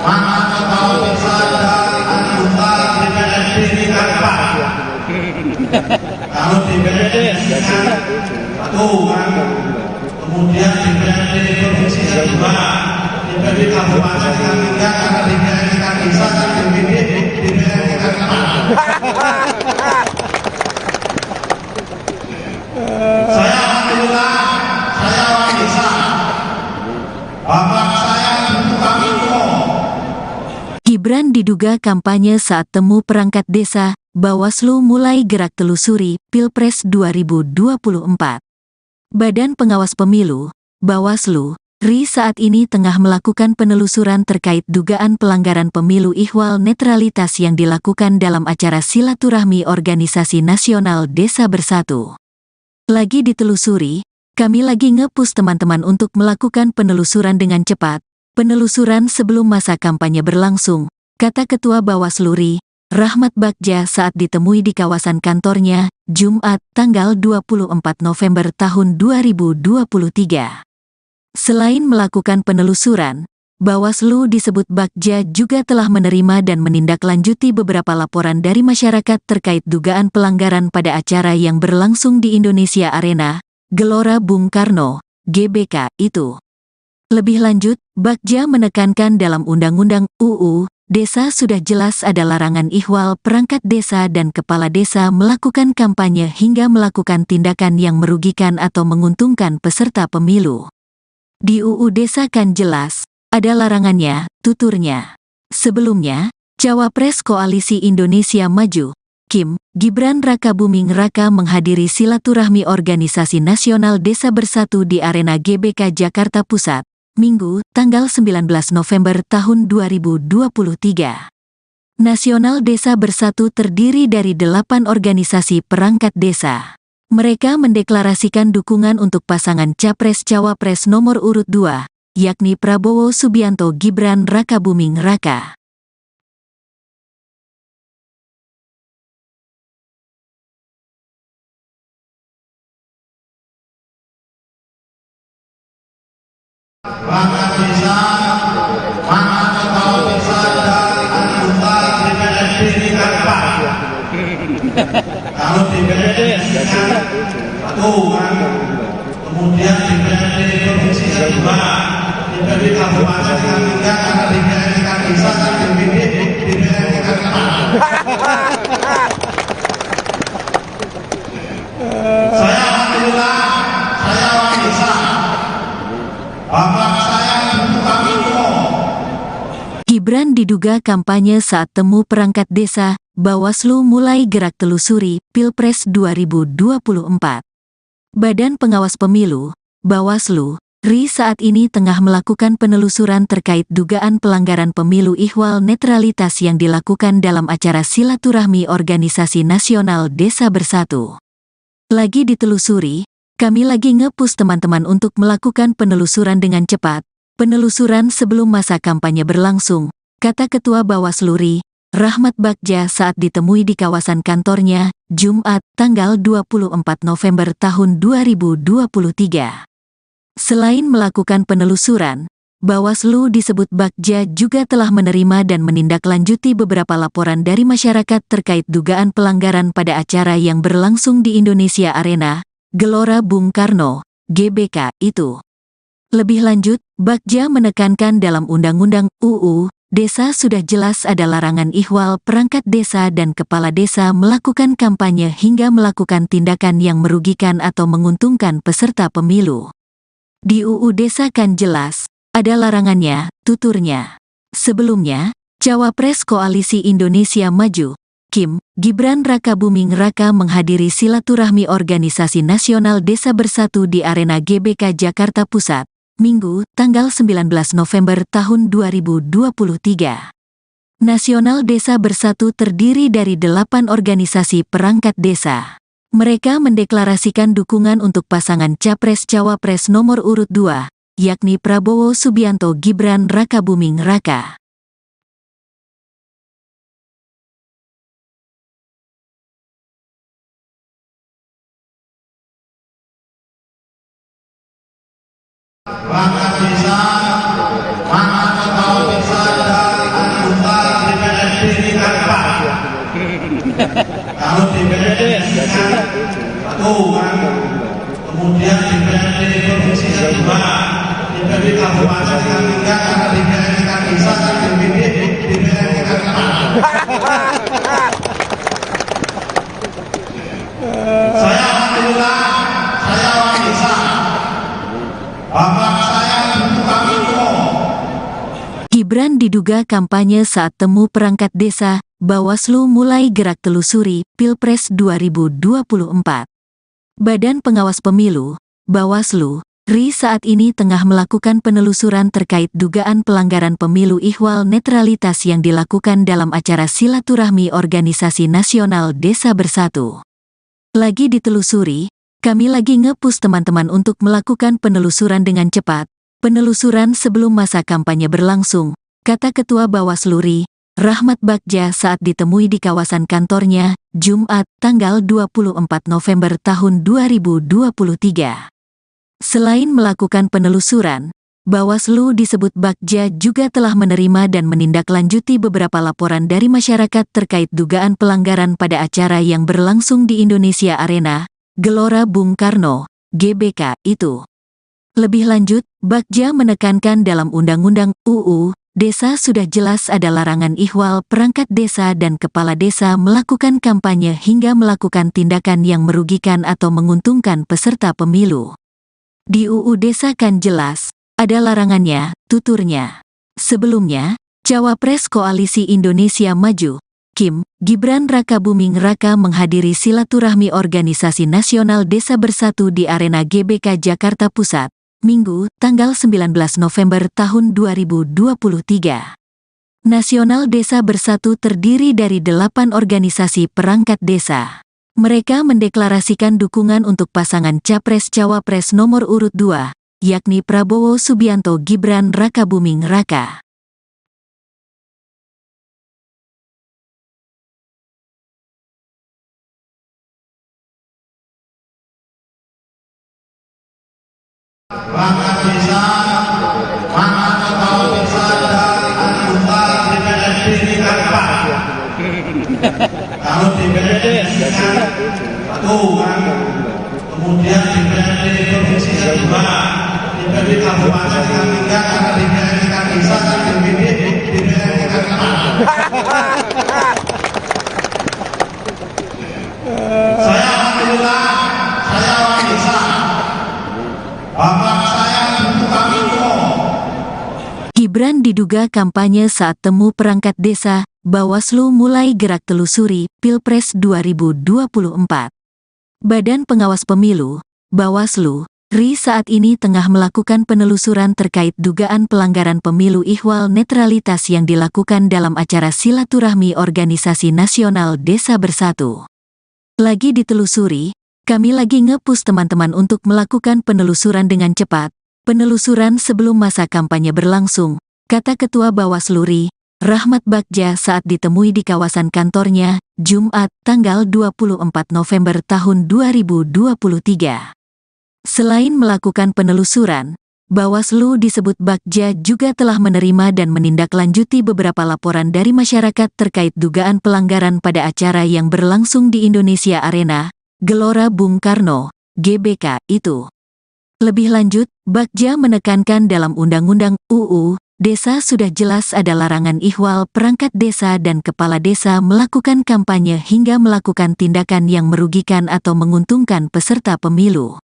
mana kepala desa dan anggota DPRD tingkat 4. Kalau DPRD tingkat 1 kan, kemudian DPRD provinsi 2, DPRD kabupaten tingkat 3, karena DPRD tingkat desa kan DPRD tingkat 4. Saya alhamdulillah, saya orang desa. Bapak saya bukan itu. Gibran diduga kampanye saat temu perangkat desa, Bawaslu mulai gerak telusuri Pilpres 2024. Badan Pengawas Pemilu, Bawaslu, RI saat ini tengah melakukan penelusuran terkait dugaan pelanggaran pemilu ihwal netralitas yang dilakukan dalam acara silaturahmi Organisasi Nasional Desa Bersatu. Lagi ditelusuri, kami lagi nge-push teman-teman untuk melakukan penelusuran dengan cepat. Penelusuran sebelum masa kampanye berlangsung, kata Ketua Bawaslu RI, Rahmat Bagja saat ditemui di kawasan kantornya, Jumat, tanggal 24 November tahun 2023. Selain melakukan penelusuran, Bawaslu disebut Bagja juga telah menerima dan menindaklanjuti beberapa laporan dari masyarakat terkait dugaan pelanggaran pada acara yang berlangsung di Indonesia Arena, Gelora Bung Karno, GBK, itu. Lebih lanjut, Bagja menekankan dalam Undang-Undang UU Desa sudah jelas ada larangan ihwal perangkat desa dan kepala desa melakukan kampanye hingga melakukan tindakan yang merugikan atau menguntungkan peserta pemilu. Di UU Desa kan jelas, ada larangannya, tuturnya. Sebelumnya, Cawapres Koalisi Indonesia Maju, Kim, Gibran Rakabuming Raka menghadiri silaturahmi Organisasi Nasional Desa Bersatu di Arena GBK Jakarta Pusat, Minggu, tanggal 19 November tahun 2023. Nasional Desa Bersatu terdiri dari 8 organisasi perangkat desa. Mereka mendeklarasikan dukungan untuk pasangan Capres-Cawapres nomor urut 2, yakni Prabowo Subianto Gibran Rakabuming Raka. Perangkat desa, mana kepala desa dan anggota DPRD tingkat 4. Kalau DPRD tingkat 1 kan, kemudian DPRD provinsi 2, DPRD kabupaten tingkat 3, karena DPRD tingkat desa kan DPRD tingkat 4. Saya alhamdulillah, saya orang desa. Bapak saya bukan itu. Gibran diduga diduga kampanye saat temu perangkat desa, Bawaslu mulai gerak telusuri Pilpres 2024. Badan Pengawas Pemilu, Bawaslu, RI saat ini tengah melakukan penelusuran terkait dugaan pelanggaran pemilu ihwal netralitas yang dilakukan dalam acara silaturahmi Organisasi Nasional Desa Bersatu. Lagi ditelusuri, kami lagi nge-push teman-teman untuk melakukan penelusuran dengan cepat. Penelusuran sebelum masa kampanye berlangsung, kata Ketua Bawaslu RI, Rahmat Bagja saat ditemui di kawasan kantornya, Jumat, tanggal 24 November tahun 2023. Selain melakukan penelusuran, Bawaslu disebut Bagja juga telah menerima dan menindaklanjuti beberapa laporan dari masyarakat terkait dugaan pelanggaran pada acara yang berlangsung di Indonesia Arena, Gelora Bung Karno, GBK, itu. Lebih lanjut, Bagja menekankan dalam Undang-Undang UU Desa sudah jelas ada larangan ihwal perangkat desa dan kepala desa melakukan kampanye hingga melakukan tindakan yang merugikan atau menguntungkan peserta pemilu. Di UU Desa kan jelas, ada larangannya, tuturnya. Sebelumnya, Cawapres Koalisi Indonesia Maju, Kim, Gibran Rakabuming Raka menghadiri silaturahmi Organisasi Nasional Desa Bersatu di Arena GBK Jakarta Pusat, Minggu, tanggal 19 November tahun 2023. Nasional Desa Bersatu terdiri dari 8 organisasi perangkat desa. Mereka mendeklarasikan dukungan untuk pasangan Capres-Cawapres nomor urut 2, yakni Prabowo Subianto Gibran Rakabuming Raka. Perangkat desa, mana kepala desa dan anggota DPRD tingkat 4. Kalau DPRD tingkat 1 kan, kemudian DPRD provinsi yang 2, DPRD kabupaten tingkat 3, karena DPRD tingkat desa kan DPRD tingkat 4. Saya alhamdulillah, saya orang desa. Bapak saya tukang info. Gibran diduga kampanye saat temu perangkat desa, Bawaslu mulai gerak telusuri Pilpres 2024. Badan Pengawas Pemilu, Bawaslu, RI saat ini tengah melakukan penelusuran terkait dugaan pelanggaran pemilu ihwal netralitas yang dilakukan dalam acara silaturahmi Organisasi Nasional Desa Bersatu. Lagi ditelusuri, kami lagi nge-push teman-teman untuk melakukan penelusuran dengan cepat. Penelusuran sebelum masa kampanye berlangsung, kata Ketua Bawaslu RI, Rahmat Bagja saat ditemui di kawasan kantornya, Jumat, tanggal 24 November tahun 2023. Selain melakukan penelusuran, Bawaslu disebut Bagja juga telah menerima dan menindaklanjuti beberapa laporan dari masyarakat terkait dugaan pelanggaran pada acara yang berlangsung di Indonesia Arena, Gelora Bung Karno, GBK, itu. Lebih lanjut, Bagja menekankan dalam Undang-Undang UU Desa sudah jelas ada larangan ihwal perangkat desa dan kepala desa melakukan kampanye hingga melakukan tindakan yang merugikan atau menguntungkan peserta pemilu. Di UU Desa kan jelas, ada larangannya, tuturnya. Sebelumnya, Cawapres Koalisi Indonesia Maju, Kim, Gibran Rakabuming Raka menghadiri silaturahmi Organisasi Nasional Desa Bersatu di Arena GBK Jakarta Pusat, Minggu, tanggal 19 November tahun 2023. Nasional Desa Bersatu terdiri dari 8 organisasi perangkat desa. Mereka mendeklarasikan dukungan untuk pasangan Capres-Cawapres nomor urut 2, yakni Prabowo Subianto Gibran Rakabuming Raka. Perangkat desa, mana kepala desa dan anggota DPRD tingkat 4. Kalau DPRD tingkat 1 kan, kemudian DPRD provinsi yang 2, DPRD kabupaten tingkat 3, karena DPRD tingkat desa kan DPRD tingkat 4. Saya alhamdulillah, saya orang desa. Bapak saya tukang info. Gibran diduga kampanye saat temu perangkat desa, Bawaslu mulai gerak telusuri Pilpres 2024. Badan Pengawas Pemilu, Bawaslu, RI saat ini tengah melakukan penelusuran terkait dugaan pelanggaran pemilu ihwal netralitas yang dilakukan dalam acara silaturahmi Organisasi Nasional Desa Bersatu. Lagi ditelusuri, kami lagi nge-push teman-teman untuk melakukan penelusuran dengan cepat. Penelusuran sebelum masa kampanye berlangsung, kata Ketua Bawaslu RI, Rahmat Bagja saat ditemui di kawasan kantornya, Jumat, tanggal 24 November tahun 2023. Selain melakukan penelusuran, Bawaslu disebut Bagja juga telah menerima dan menindaklanjuti beberapa laporan dari masyarakat terkait dugaan pelanggaran pada acara yang berlangsung di Indonesia Arena, Gelora Bung Karno, GBK, itu. Lebih lanjut, Bagja menekankan dalam Undang-Undang UU Desa sudah jelas ada larangan ihwal perangkat desa dan kepala desa melakukan kampanye hingga melakukan tindakan yang merugikan atau menguntungkan peserta pemilu.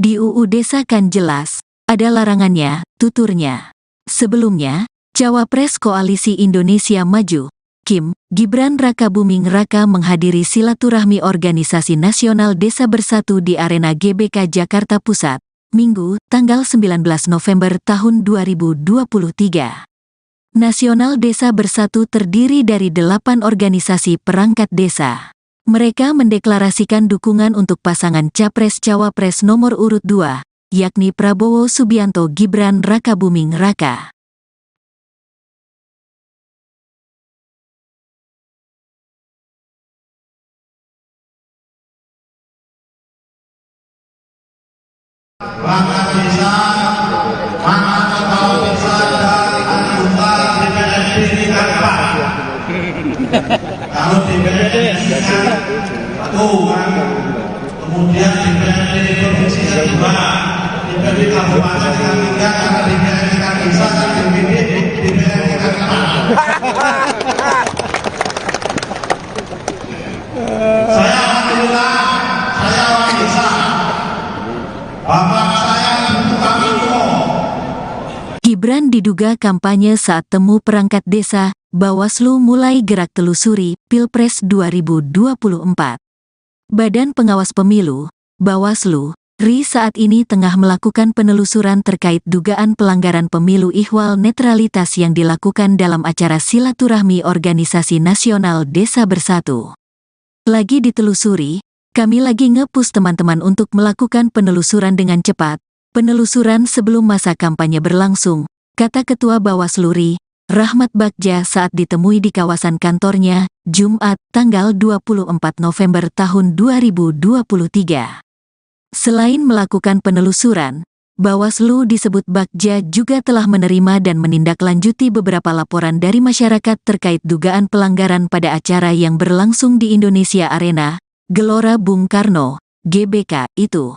Di UU Desa kan jelas, ada larangannya, tuturnya. Sebelumnya, Cawapres Koalisi Indonesia Maju, Kim, Gibran Rakabuming Raka menghadiri silaturahmi Organisasi Nasional Desa Bersatu di Arena GBK Jakarta Pusat, Minggu, tanggal 19 November tahun 2023. Nasional Desa Bersatu terdiri dari 8 organisasi perangkat desa. Mereka mendeklarasikan dukungan untuk pasangan Capres-Cawapres nomor urut 2, yakni Prabowo Subianto Gibran Rakabuming Raka. Perangkat desa, mana kepala desa dan anggota DPRD tingkat 4. Kalau DPRD tingkat 1, kemudian DPRD provinsi tingkat 2, DPRD kabupaten tingkat 3, karena DPRD tingkat desa dan DPD tingkat 4. Saya alhamdulillah, saya orang desa. Bapak saya bukan itu. Gibran diduga kampanye saat temu perangkat desa, Bawaslu mulai gerak telusuri Pilpres 2024. Badan Pengawas Pemilu, Bawaslu, RI saat ini tengah melakukan penelusuran terkait dugaan pelanggaran pemilu ihwal netralitas yang dilakukan dalam acara silaturahmi Organisasi Nasional Desa Bersatu. Lagi ditelusuri, kami lagi nge-push teman-teman untuk melakukan penelusuran dengan cepat. Penelusuran sebelum masa kampanye berlangsung, kata Ketua Bawaslu RI, Rahmat Bagja saat ditemui di kawasan kantornya, Jumat, tanggal 24 November tahun 2023. Selain melakukan penelusuran, Bawaslu disebut Bagja juga telah menerima dan menindaklanjuti beberapa laporan dari masyarakat terkait dugaan pelanggaran pada acara yang berlangsung di Indonesia Arena, Gelora Bung Karno, GBK, itu.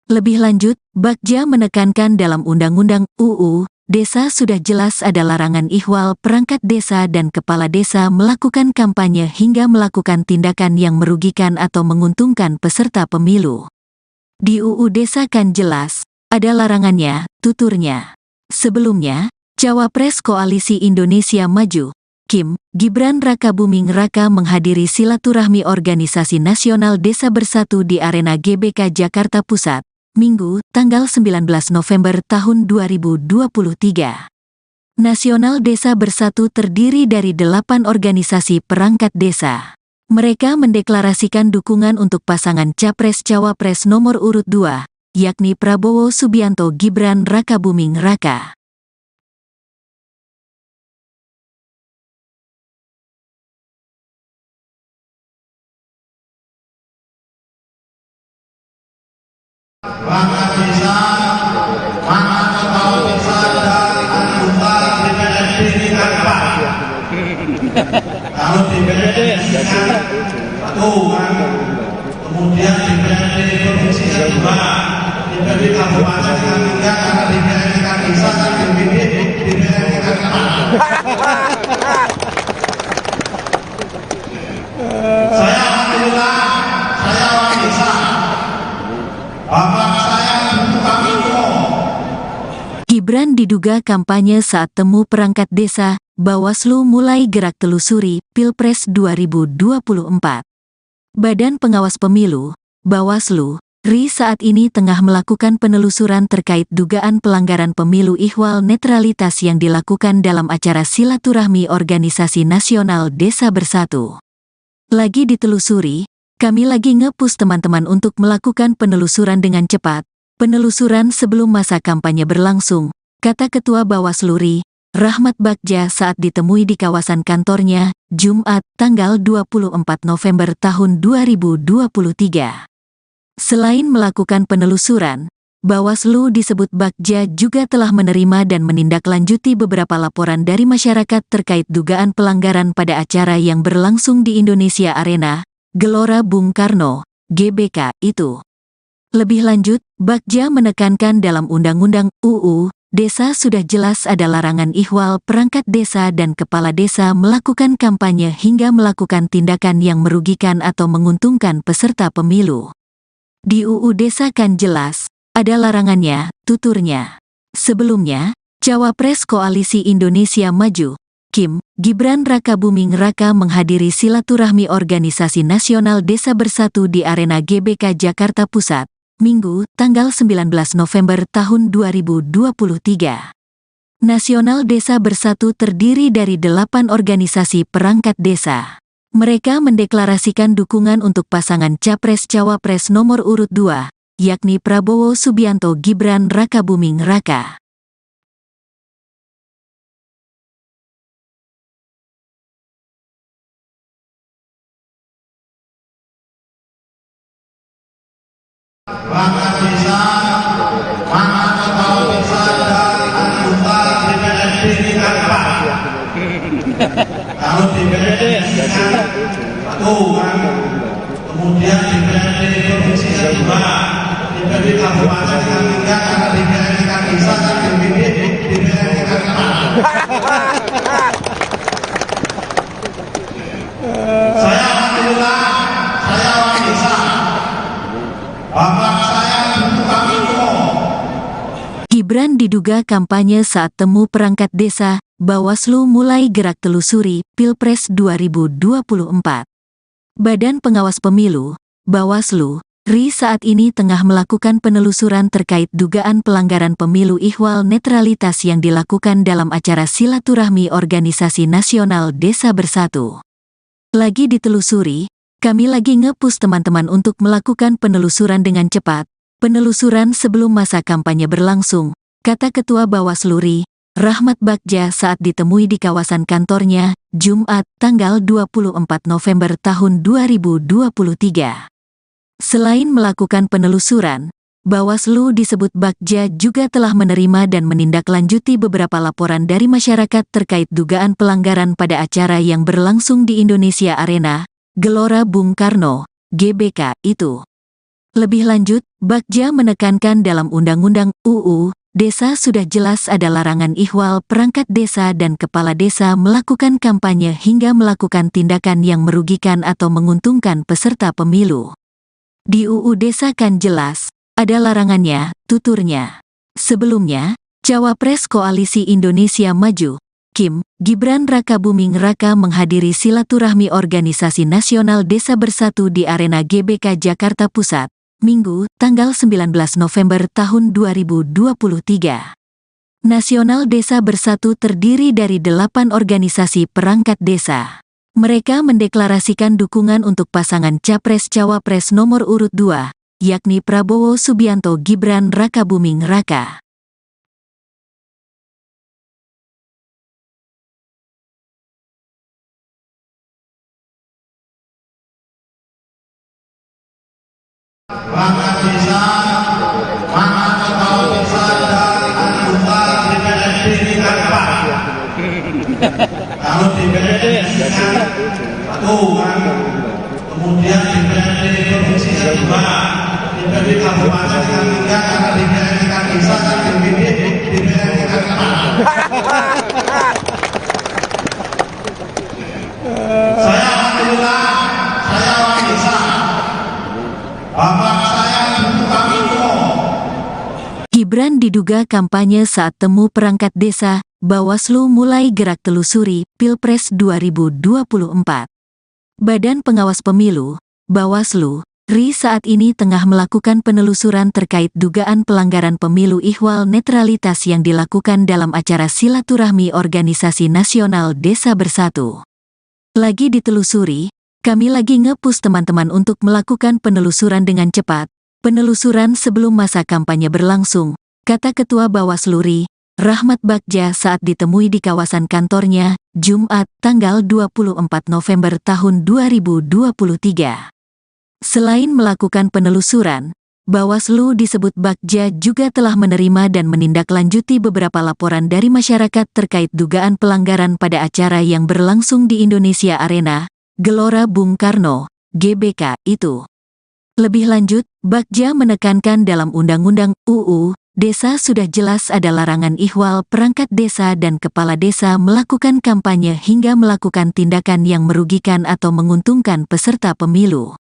Lebih lanjut, Bagja menekankan dalam Undang-Undang UU Desa sudah jelas ada larangan ihwal perangkat desa dan kepala desa melakukan kampanye hingga melakukan tindakan yang merugikan atau menguntungkan peserta pemilu. Di UU Desa kan jelas, ada larangannya, tuturnya. Sebelumnya, Cawapres Koalisi Indonesia Maju, Kim, Gibran Rakabuming Raka menghadiri silaturahmi Organisasi Nasional Desa Bersatu di Arena GBK Jakarta Pusat, Minggu, tanggal 19 November tahun 2023. Nasional Desa Bersatu terdiri dari 8 organisasi perangkat desa. Mereka mendeklarasikan dukungan untuk pasangan Capres-Cawapres nomor urut 2, yakni Prabowo Subianto Gibran Rakabuming Raka. Perangkat desa, mana kepala desa dan anggota DPRD tingkat 4. Kalau DPRD tingkat 1, kemudian DPRD provinsi tingkat 2, DPRD kabupaten tingkat 3, karena DPRD tingkat desa dan DPD tingkat 4. Saya alhamdulillah, saya orang desa. Bapak saya bukan itu. Gibran diduga kampanye saat temu perangkat desa, Bawaslu mulai gerak telusuri Pilpres 2024. Badan Pengawas Pemilu, Bawaslu, RI saat ini tengah melakukan penelusuran terkait dugaan pelanggaran pemilu ihwal netralitas yang dilakukan dalam acara silaturahmi Organisasi Nasional Desa Bersatu. Lagi ditelusuri, kami lagi nge-push teman-teman untuk melakukan penelusuran dengan cepat. Penelusuran sebelum masa kampanye berlangsung, kata Ketua Bawaslu RI, Rahmat Bagja saat ditemui di kawasan kantornya, Jumat, tanggal 24 November tahun 2023. Selain melakukan penelusuran, Bawaslu disebut Bagja juga telah menerima dan menindaklanjuti beberapa laporan dari masyarakat terkait dugaan pelanggaran pada acara yang berlangsung di Indonesia Arena, Gelora Bung Karno, GBK, itu. Lebih lanjut, Bagja menekankan dalam Undang-Undang UU Desa sudah jelas ada larangan ihwal perangkat desa dan kepala desa melakukan kampanye hingga melakukan tindakan yang merugikan atau menguntungkan peserta pemilu. Di UU Desa kan jelas, ada larangannya, tuturnya. Sebelumnya, Cawapres Koalisi Indonesia Maju, Kim, Gibran Rakabuming Raka menghadiri silaturahmi Organisasi Nasional Desa Bersatu di Arena GBK Jakarta Pusat, Minggu, tanggal 19 November tahun 2023. Nasional Desa Bersatu terdiri dari 8 organisasi perangkat desa. Mereka mendeklarasikan dukungan untuk pasangan Capres-Cawapres nomor urut 2, yakni Prabowo Subianto Gibran Rakabuming Raka. Perangkat desa, mana kepala desa dan anggota DPRD tingkat 4. Kalau DPRD tingkat 1 kan, kemudian DPRD provinsi tingkat 2, DPRD kabupaten tingkat 3, karena DPRD tingkat desa kan DPRD tingkat 4. Saya alhamdulillah, saya orang desa. Bapak saya bukan itu. Gibran diduga kampanye saat temu perangkat desa, Bawaslu mulai gerak telusuri Pilpres 2024. Badan Pengawas Pemilu, Bawaslu, RI saat ini tengah melakukan penelusuran terkait dugaan pelanggaran pemilu ihwal netralitas yang dilakukan dalam acara silaturahmi Organisasi Nasional Desa Bersatu. Lagi ditelusuri, kami lagi nge-push teman-teman untuk melakukan penelusuran dengan cepat. Penelusuran sebelum masa kampanye berlangsung, kata Ketua Bawaslu RI, Rahmat Bagja saat ditemui di kawasan kantornya, Jumat, tanggal 24 November tahun 2023. Selain melakukan penelusuran, Bawaslu disebut Bagja juga telah menerima dan menindaklanjuti beberapa laporan dari masyarakat terkait dugaan pelanggaran pada acara yang berlangsung di Indonesia Arena, Gelora Bung Karno, GBK, itu. Lebih lanjut, Bagja menekankan dalam Undang-Undang UU Desa sudah jelas ada larangan ihwal perangkat desa dan kepala desa melakukan kampanye hingga melakukan tindakan yang merugikan atau menguntungkan peserta pemilu. Di UU Desa kan jelas, ada larangannya, tuturnya. Sebelumnya, Cawapres Koalisi Indonesia Maju, Kim, Gibran Rakabuming Raka menghadiri silaturahmi Organisasi Nasional Desa Bersatu di Arena GBK Jakarta Pusat, Minggu, tanggal 19 November tahun 2023. Nasional Desa Bersatu terdiri dari 8 organisasi perangkat desa. Mereka mendeklarasikan dukungan untuk pasangan Capres-Cawapres nomor urut 2, yakni Prabowo Subianto Gibran Rakabuming Raka. Perangkat desa, mana kepala desa dan anggota DPRD tingkat 4. Kalau DPRD tingkat 1 kan, kemudian DPRD provinsi tingkat 2, DPRD kabupaten tingkat 3, karena DPRD tingkat desa kan DPRD tingkat 4. Saya alhamdulillah, saya orang desa. Bapak saya bukan itu. Gibran diduga kampanye saat temu perangkat desa, Bawaslu mulai gerak telusuri Pilpres 2024. Badan Pengawas Pemilu, Bawaslu, RI saat ini tengah melakukan penelusuran terkait dugaan pelanggaran pemilu ihwal netralitas yang dilakukan dalam acara silaturahmi Organisasi Nasional Desa Bersatu. Lagi ditelusuri, kami lagi nge-push teman-teman untuk melakukan penelusuran dengan cepat. Penelusuran sebelum masa kampanye berlangsung, kata Ketua Bawaslu RI, Rahmat Bagja saat ditemui di kawasan kantornya, Jumat, tanggal 24 November tahun 2023. Selain melakukan penelusuran, Bawaslu disebut Bagja juga telah menerima dan menindaklanjuti beberapa laporan dari masyarakat terkait dugaan pelanggaran pada acara yang berlangsung di Indonesia Arena, Gelora Bung Karno, GBK, itu. Lebih lanjut, Bagja menekankan dalam Undang-Undang UU Desa sudah jelas ada larangan ihwal perangkat desa dan kepala desa melakukan kampanye hingga melakukan tindakan yang merugikan atau menguntungkan peserta pemilu.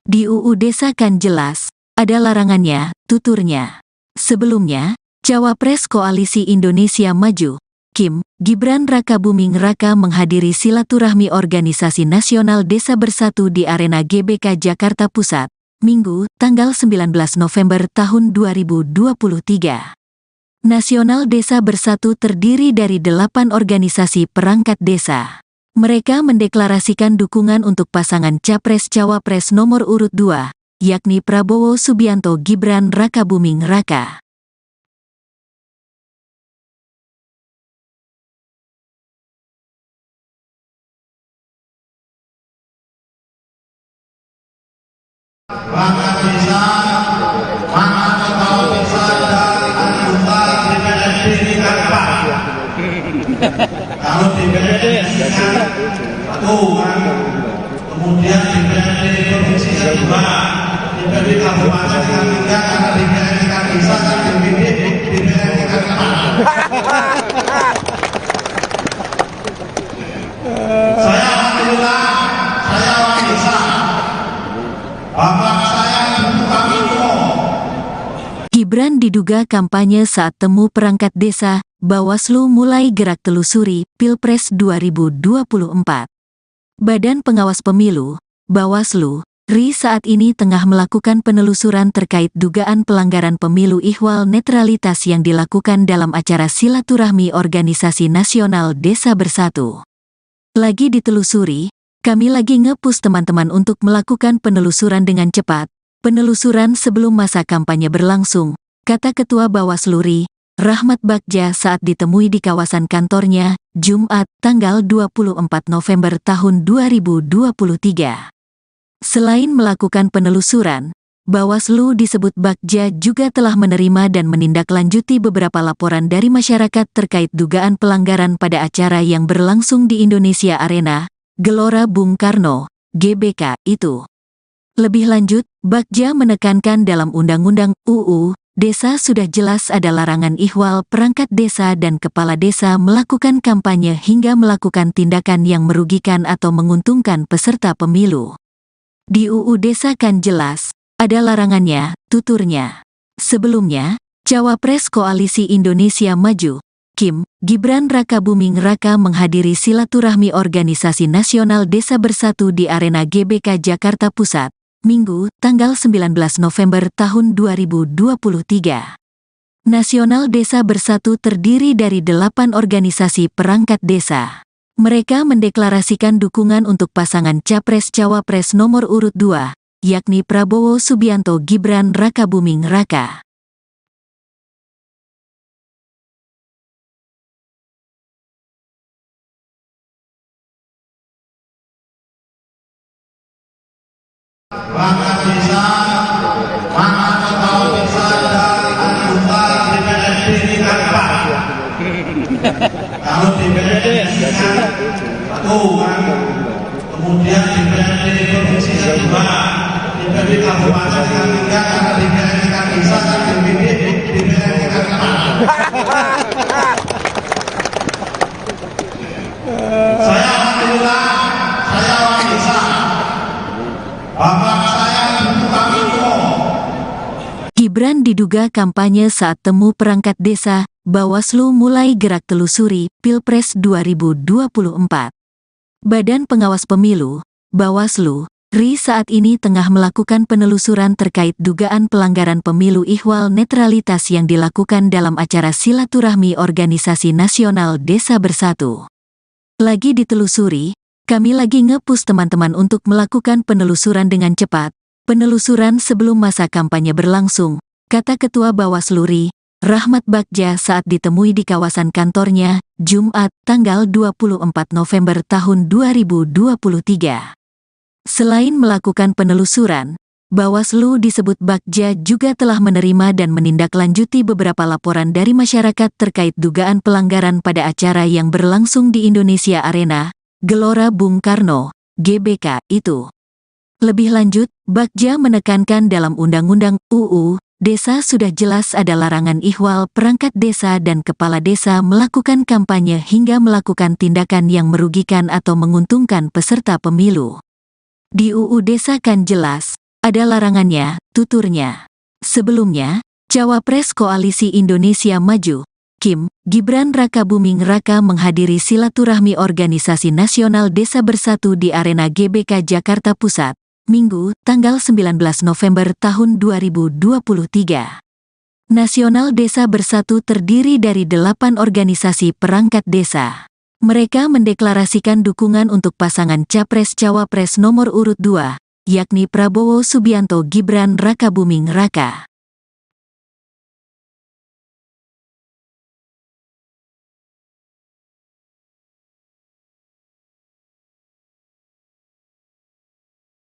Di UU Desa kan jelas, ada larangannya, tuturnya. Sebelumnya, Cawapres Koalisi Indonesia Maju, Kim, Gibran Rakabuming Raka menghadiri silaturahmi Organisasi Nasional Desa Bersatu di Arena GBK Jakarta Pusat, Minggu, tanggal 19 November tahun 2023. Nasional Desa Bersatu terdiri dari 8 organisasi perangkat desa. Mereka mendeklarasikan dukungan untuk pasangan Capres-Cawapres nomor urut 2, yakni Prabowo Subianto Gibran Rakabuming Raka. Perangkat desa, mana kepala desa dan anggota DPRD tingkat 4. Kalau DPRD tingkat 1, kemudian DPRD provinsi tingkat 2, DPRD kabupaten tingkat 3, karena DPRD tingkat desa dan DPRD tingkat 4. Saya alhamdulillah, saya orang desa. Bapak saya bukan itu. Gibran diduga kampanye saat temu perangkat desa, Bawaslu mulai gerak telusuri Pilpres 2024. Badan Pengawas Pemilu, Bawaslu, RI saat ini tengah melakukan penelusuran terkait dugaan pelanggaran pemilu ihwal netralitas yang dilakukan dalam acara silaturahmi Organisasi Nasional Desa Bersatu. Lagi ditelusuri, kami lagi nge-push teman-teman untuk melakukan penelusuran dengan cepat. Penelusuran sebelum masa kampanye berlangsung, kata Ketua Bawaslu RI, Rahmat Bagja saat ditemui di kawasan kantornya, Jumat, tanggal 24 November tahun 2023. Selain melakukan penelusuran, Bawaslu disebut Bagja juga telah menerima dan menindaklanjuti beberapa laporan dari masyarakat terkait dugaan pelanggaran pada acara yang berlangsung di Indonesia Arena, Gelora Bung Karno, GBK, itu. Lebih lanjut, Bagja menekankan dalam Undang-Undang UU Desa sudah jelas ada larangan ihwal perangkat desa dan kepala desa melakukan kampanye hingga melakukan tindakan yang merugikan atau menguntungkan peserta pemilu. Di UU Desa kan jelas, ada larangannya, tuturnya. Sebelumnya, Cawapres Koalisi Indonesia Maju, Kim, Gibran Rakabuming Raka menghadiri silaturahmi Organisasi Nasional Desa Bersatu di Arena GBK Jakarta Pusat, Minggu, tanggal 19 November tahun 2023. Nasional Desa Bersatu terdiri dari 8 organisasi perangkat desa. Mereka mendeklarasikan dukungan untuk pasangan Capres-Cawapres nomor urut 2, yakni Prabowo Subianto Gibran Rakabuming Raka. Perangkat desa, mana kepala desa dan anggota DPRD tingkat 4. Kalau DPRD tingkat 1, kemudian DPRD provinsi tingkat 2, DPRD kabupaten tingkat 3, karena DPRD tingkat desa dan DPRD tingkat 4. Saya alhamdulillah, saya orang desa. Bapak saya bukan itu. Gibran diduga kampanye saat temu perangkat desa, Bawaslu mulai gerak telusuri Pilpres 2024. Badan Pengawas Pemilu, Bawaslu, RI saat ini tengah melakukan penelusuran terkait dugaan pelanggaran pemilu ihwal netralitas yang dilakukan dalam acara silaturahmi Organisasi Nasional Desa Bersatu. Lagi ditelusuri, kami lagi nge-push teman-teman untuk melakukan penelusuran dengan cepat. Penelusuran sebelum masa kampanye berlangsung, kata Ketua Bawaslu RI, Rahmat Bagja saat ditemui di kawasan kantornya, Jumat, tanggal 24 November tahun 2023. Selain melakukan penelusuran, Bawaslu disebut Bagja juga telah menerima dan menindaklanjuti beberapa laporan dari masyarakat terkait dugaan pelanggaran pada acara yang berlangsung di Indonesia Arena, Gelora Bung Karno, GBK, itu. Lebih lanjut, Bagja menekankan dalam Undang-Undang UU Desa sudah jelas ada larangan ihwal perangkat desa dan kepala desa melakukan kampanye hingga melakukan tindakan yang merugikan atau menguntungkan peserta pemilu. Di UU Desa kan jelas, ada larangannya, tuturnya. Sebelumnya, Cawapres Koalisi Indonesia Maju, Kim, Gibran Rakabuming Raka menghadiri silaturahmi Organisasi Nasional Desa Bersatu di Arena GBK Jakarta Pusat, Minggu, tanggal 19 November tahun 2023. Nasional Desa Bersatu terdiri dari 8 organisasi perangkat desa. Mereka mendeklarasikan dukungan untuk pasangan Capres-Cawapres nomor urut 2, yakni Prabowo Subianto Gibran Rakabuming Raka.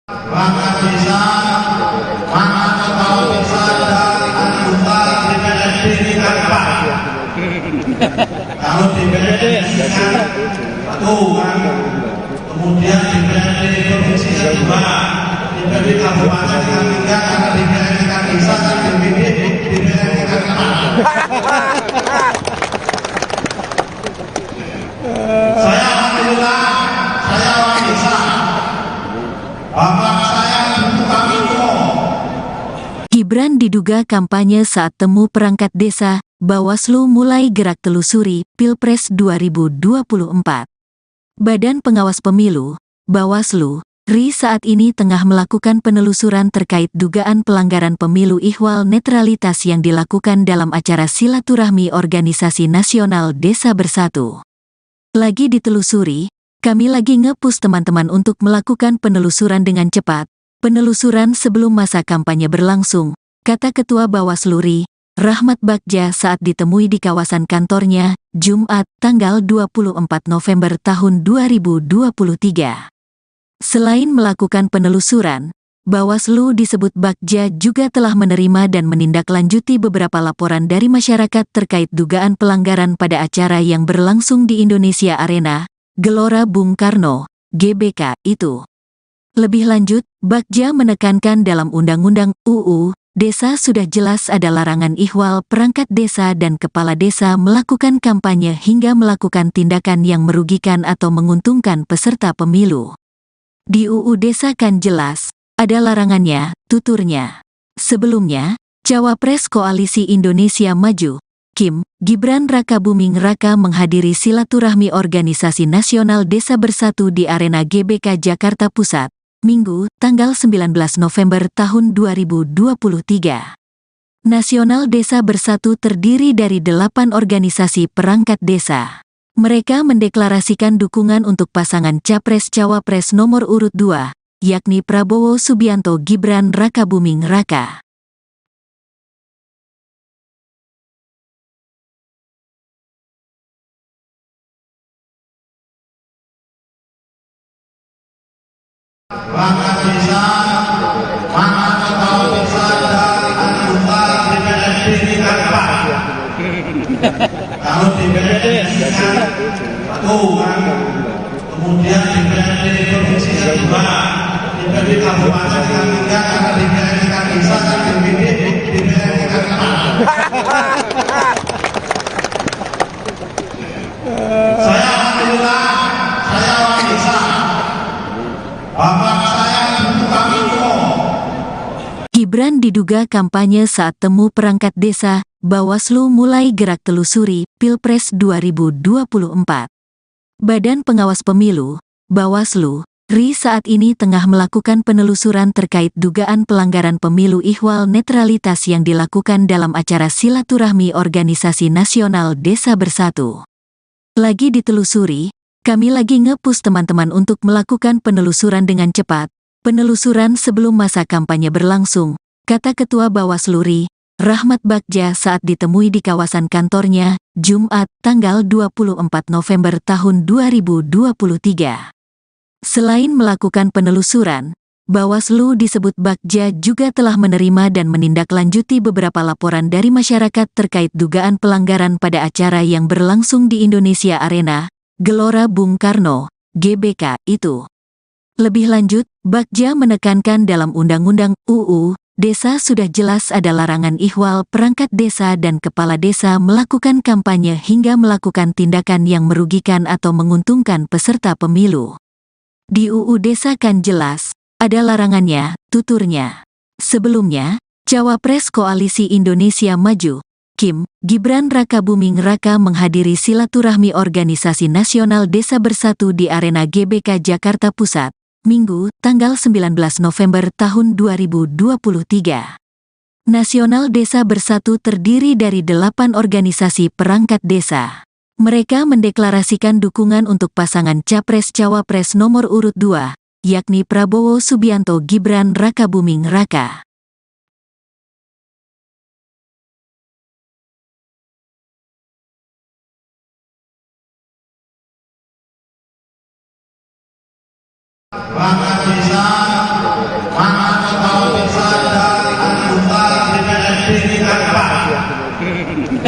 Perangkat desa, mana kepala desa dan anggota DPRD tingkat 4. Kalau DPRD tingkat 1 kan, kemudian DPRD provinsi tingkat 2, DPRD kabupaten tingkat 3, karena DPRD tingkat desa kan DPRD tingkat 4. Saya alhamdulillah, saya orang desa. Bapak saya bukan itu. Gibran diduga kampanye saat temu perangkat desa, Bawaslu mulai gerak telusuri Pilpres 2024. Badan Pengawas Pemilu, Bawaslu, RI saat ini tengah melakukan penelusuran terkait dugaan pelanggaran pemilu ihwal netralitas yang dilakukan dalam acara silaturahmi Organisasi Nasional Desa Bersatu. Lagi ditelusuri, kami lagi nge-push teman-teman untuk melakukan penelusuran dengan cepat. Penelusuran sebelum masa kampanye berlangsung, kata Ketua Bawaslu RI, Rahmat Bagja saat ditemui di kawasan kantornya, Jumat, tanggal 24 November tahun 2023. Selain melakukan penelusuran, Bawaslu disebut Bagja juga telah menerima dan menindaklanjuti beberapa laporan dari masyarakat terkait dugaan pelanggaran pada acara yang berlangsung di Indonesia Arena, Gelora Bung Karno, GBK, itu. Lebih lanjut, Bagja menekankan dalam Undang-Undang UU Desa sudah jelas ada larangan ihwal perangkat desa dan kepala desa melakukan kampanye hingga melakukan tindakan yang merugikan atau menguntungkan peserta pemilu. Di UU Desa kan jelas, ada larangannya, tuturnya. Sebelumnya, Cawapres Koalisi Indonesia Maju, Kim, Gibran Rakabuming Raka menghadiri silaturahmi Organisasi Nasional Desa Bersatu di Arena GBK Jakarta Pusat, Minggu, tanggal 19 November tahun 2023. Nasional Desa Bersatu terdiri dari 8 organisasi perangkat desa. Mereka mendeklarasikan dukungan untuk pasangan Capres-Cawapres nomor urut 2, yakni Prabowo Subianto Gibran Rakabuming Raka. Perangkat desa, mana kepala desa dan anggota DPRD tingkat 4. Kalau DPRD tingkat 1 kan, kemudian DPRD provinsi tingkat 2, DPRD kabupaten tingkat 3, karena DPRD tingkat desa kan DPRD tingkat 4. Saya alhamdulillah, saya orang desa. Bapak saya bukan itu. Gibran diduga kampanye saat temu perangkat desa, Bawaslu mulai gerak telusuri Pilpres 2024. Badan Pengawas Pemilu, Bawaslu, RI saat ini tengah melakukan penelusuran terkait dugaan pelanggaran pemilu ihwal netralitas yang dilakukan dalam acara silaturahmi Organisasi Nasional Desa Bersatu. Lagi ditelusuri, kami lagi nge-push teman-teman untuk melakukan penelusuran dengan cepat, penelusuran sebelum masa kampanye berlangsung, kata Ketua Bawaslu RI, Rahmat Bagja saat ditemui di kawasan kantornya, Jumat, tanggal 24 November tahun 2023. Selain melakukan penelusuran, Bawaslu disebut Bagja juga telah menerima dan menindaklanjuti beberapa laporan dari masyarakat terkait dugaan pelanggaran pada acara yang berlangsung di Indonesia Arena, Gelora Bung Karno, GBK, itu. Lebih lanjut, Bagja menekankan dalam Undang-Undang UU Desa sudah jelas ada larangan ihwal perangkat desa dan kepala desa melakukan kampanye hingga melakukan tindakan yang merugikan atau menguntungkan peserta pemilu. Di UU Desa kan jelas, ada larangannya, tuturnya. Sebelumnya, Cawapres Koalisi Indonesia Maju, Kim, Gibran Rakabuming Raka menghadiri silaturahmi Organisasi Nasional Desa Bersatu di Arena GBK Jakarta Pusat, Minggu, tanggal 19 November tahun 2023. Nasional Desa Bersatu terdiri dari 8 organisasi perangkat desa. Mereka mendeklarasikan dukungan untuk pasangan Capres-Cawapres nomor urut 2, yakni Prabowo Subianto Gibran Rakabuming Raka. Maka bisa, maka kepala desa dan anggota DPRD tingkat 4.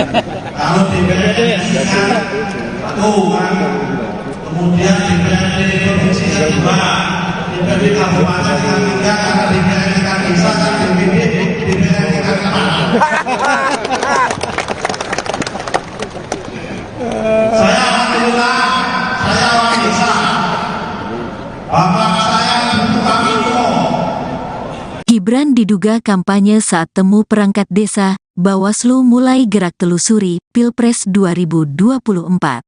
Kalau DPRD tingkat 1, kemudian DPRD provinsi tingkat 2, DPRD kabupaten tingkat 3, karena DPRD tingkat desa dan DPD tingkat 4. Saya alhamdulillah, saya orang desa. Bapak saya bukan itu. Gibran diduga kampanye saat temu perangkat desa, Bawaslu mulai gerak telusuri Pilpres 2024.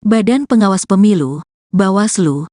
Badan Pengawas Pemilu, Bawaslu,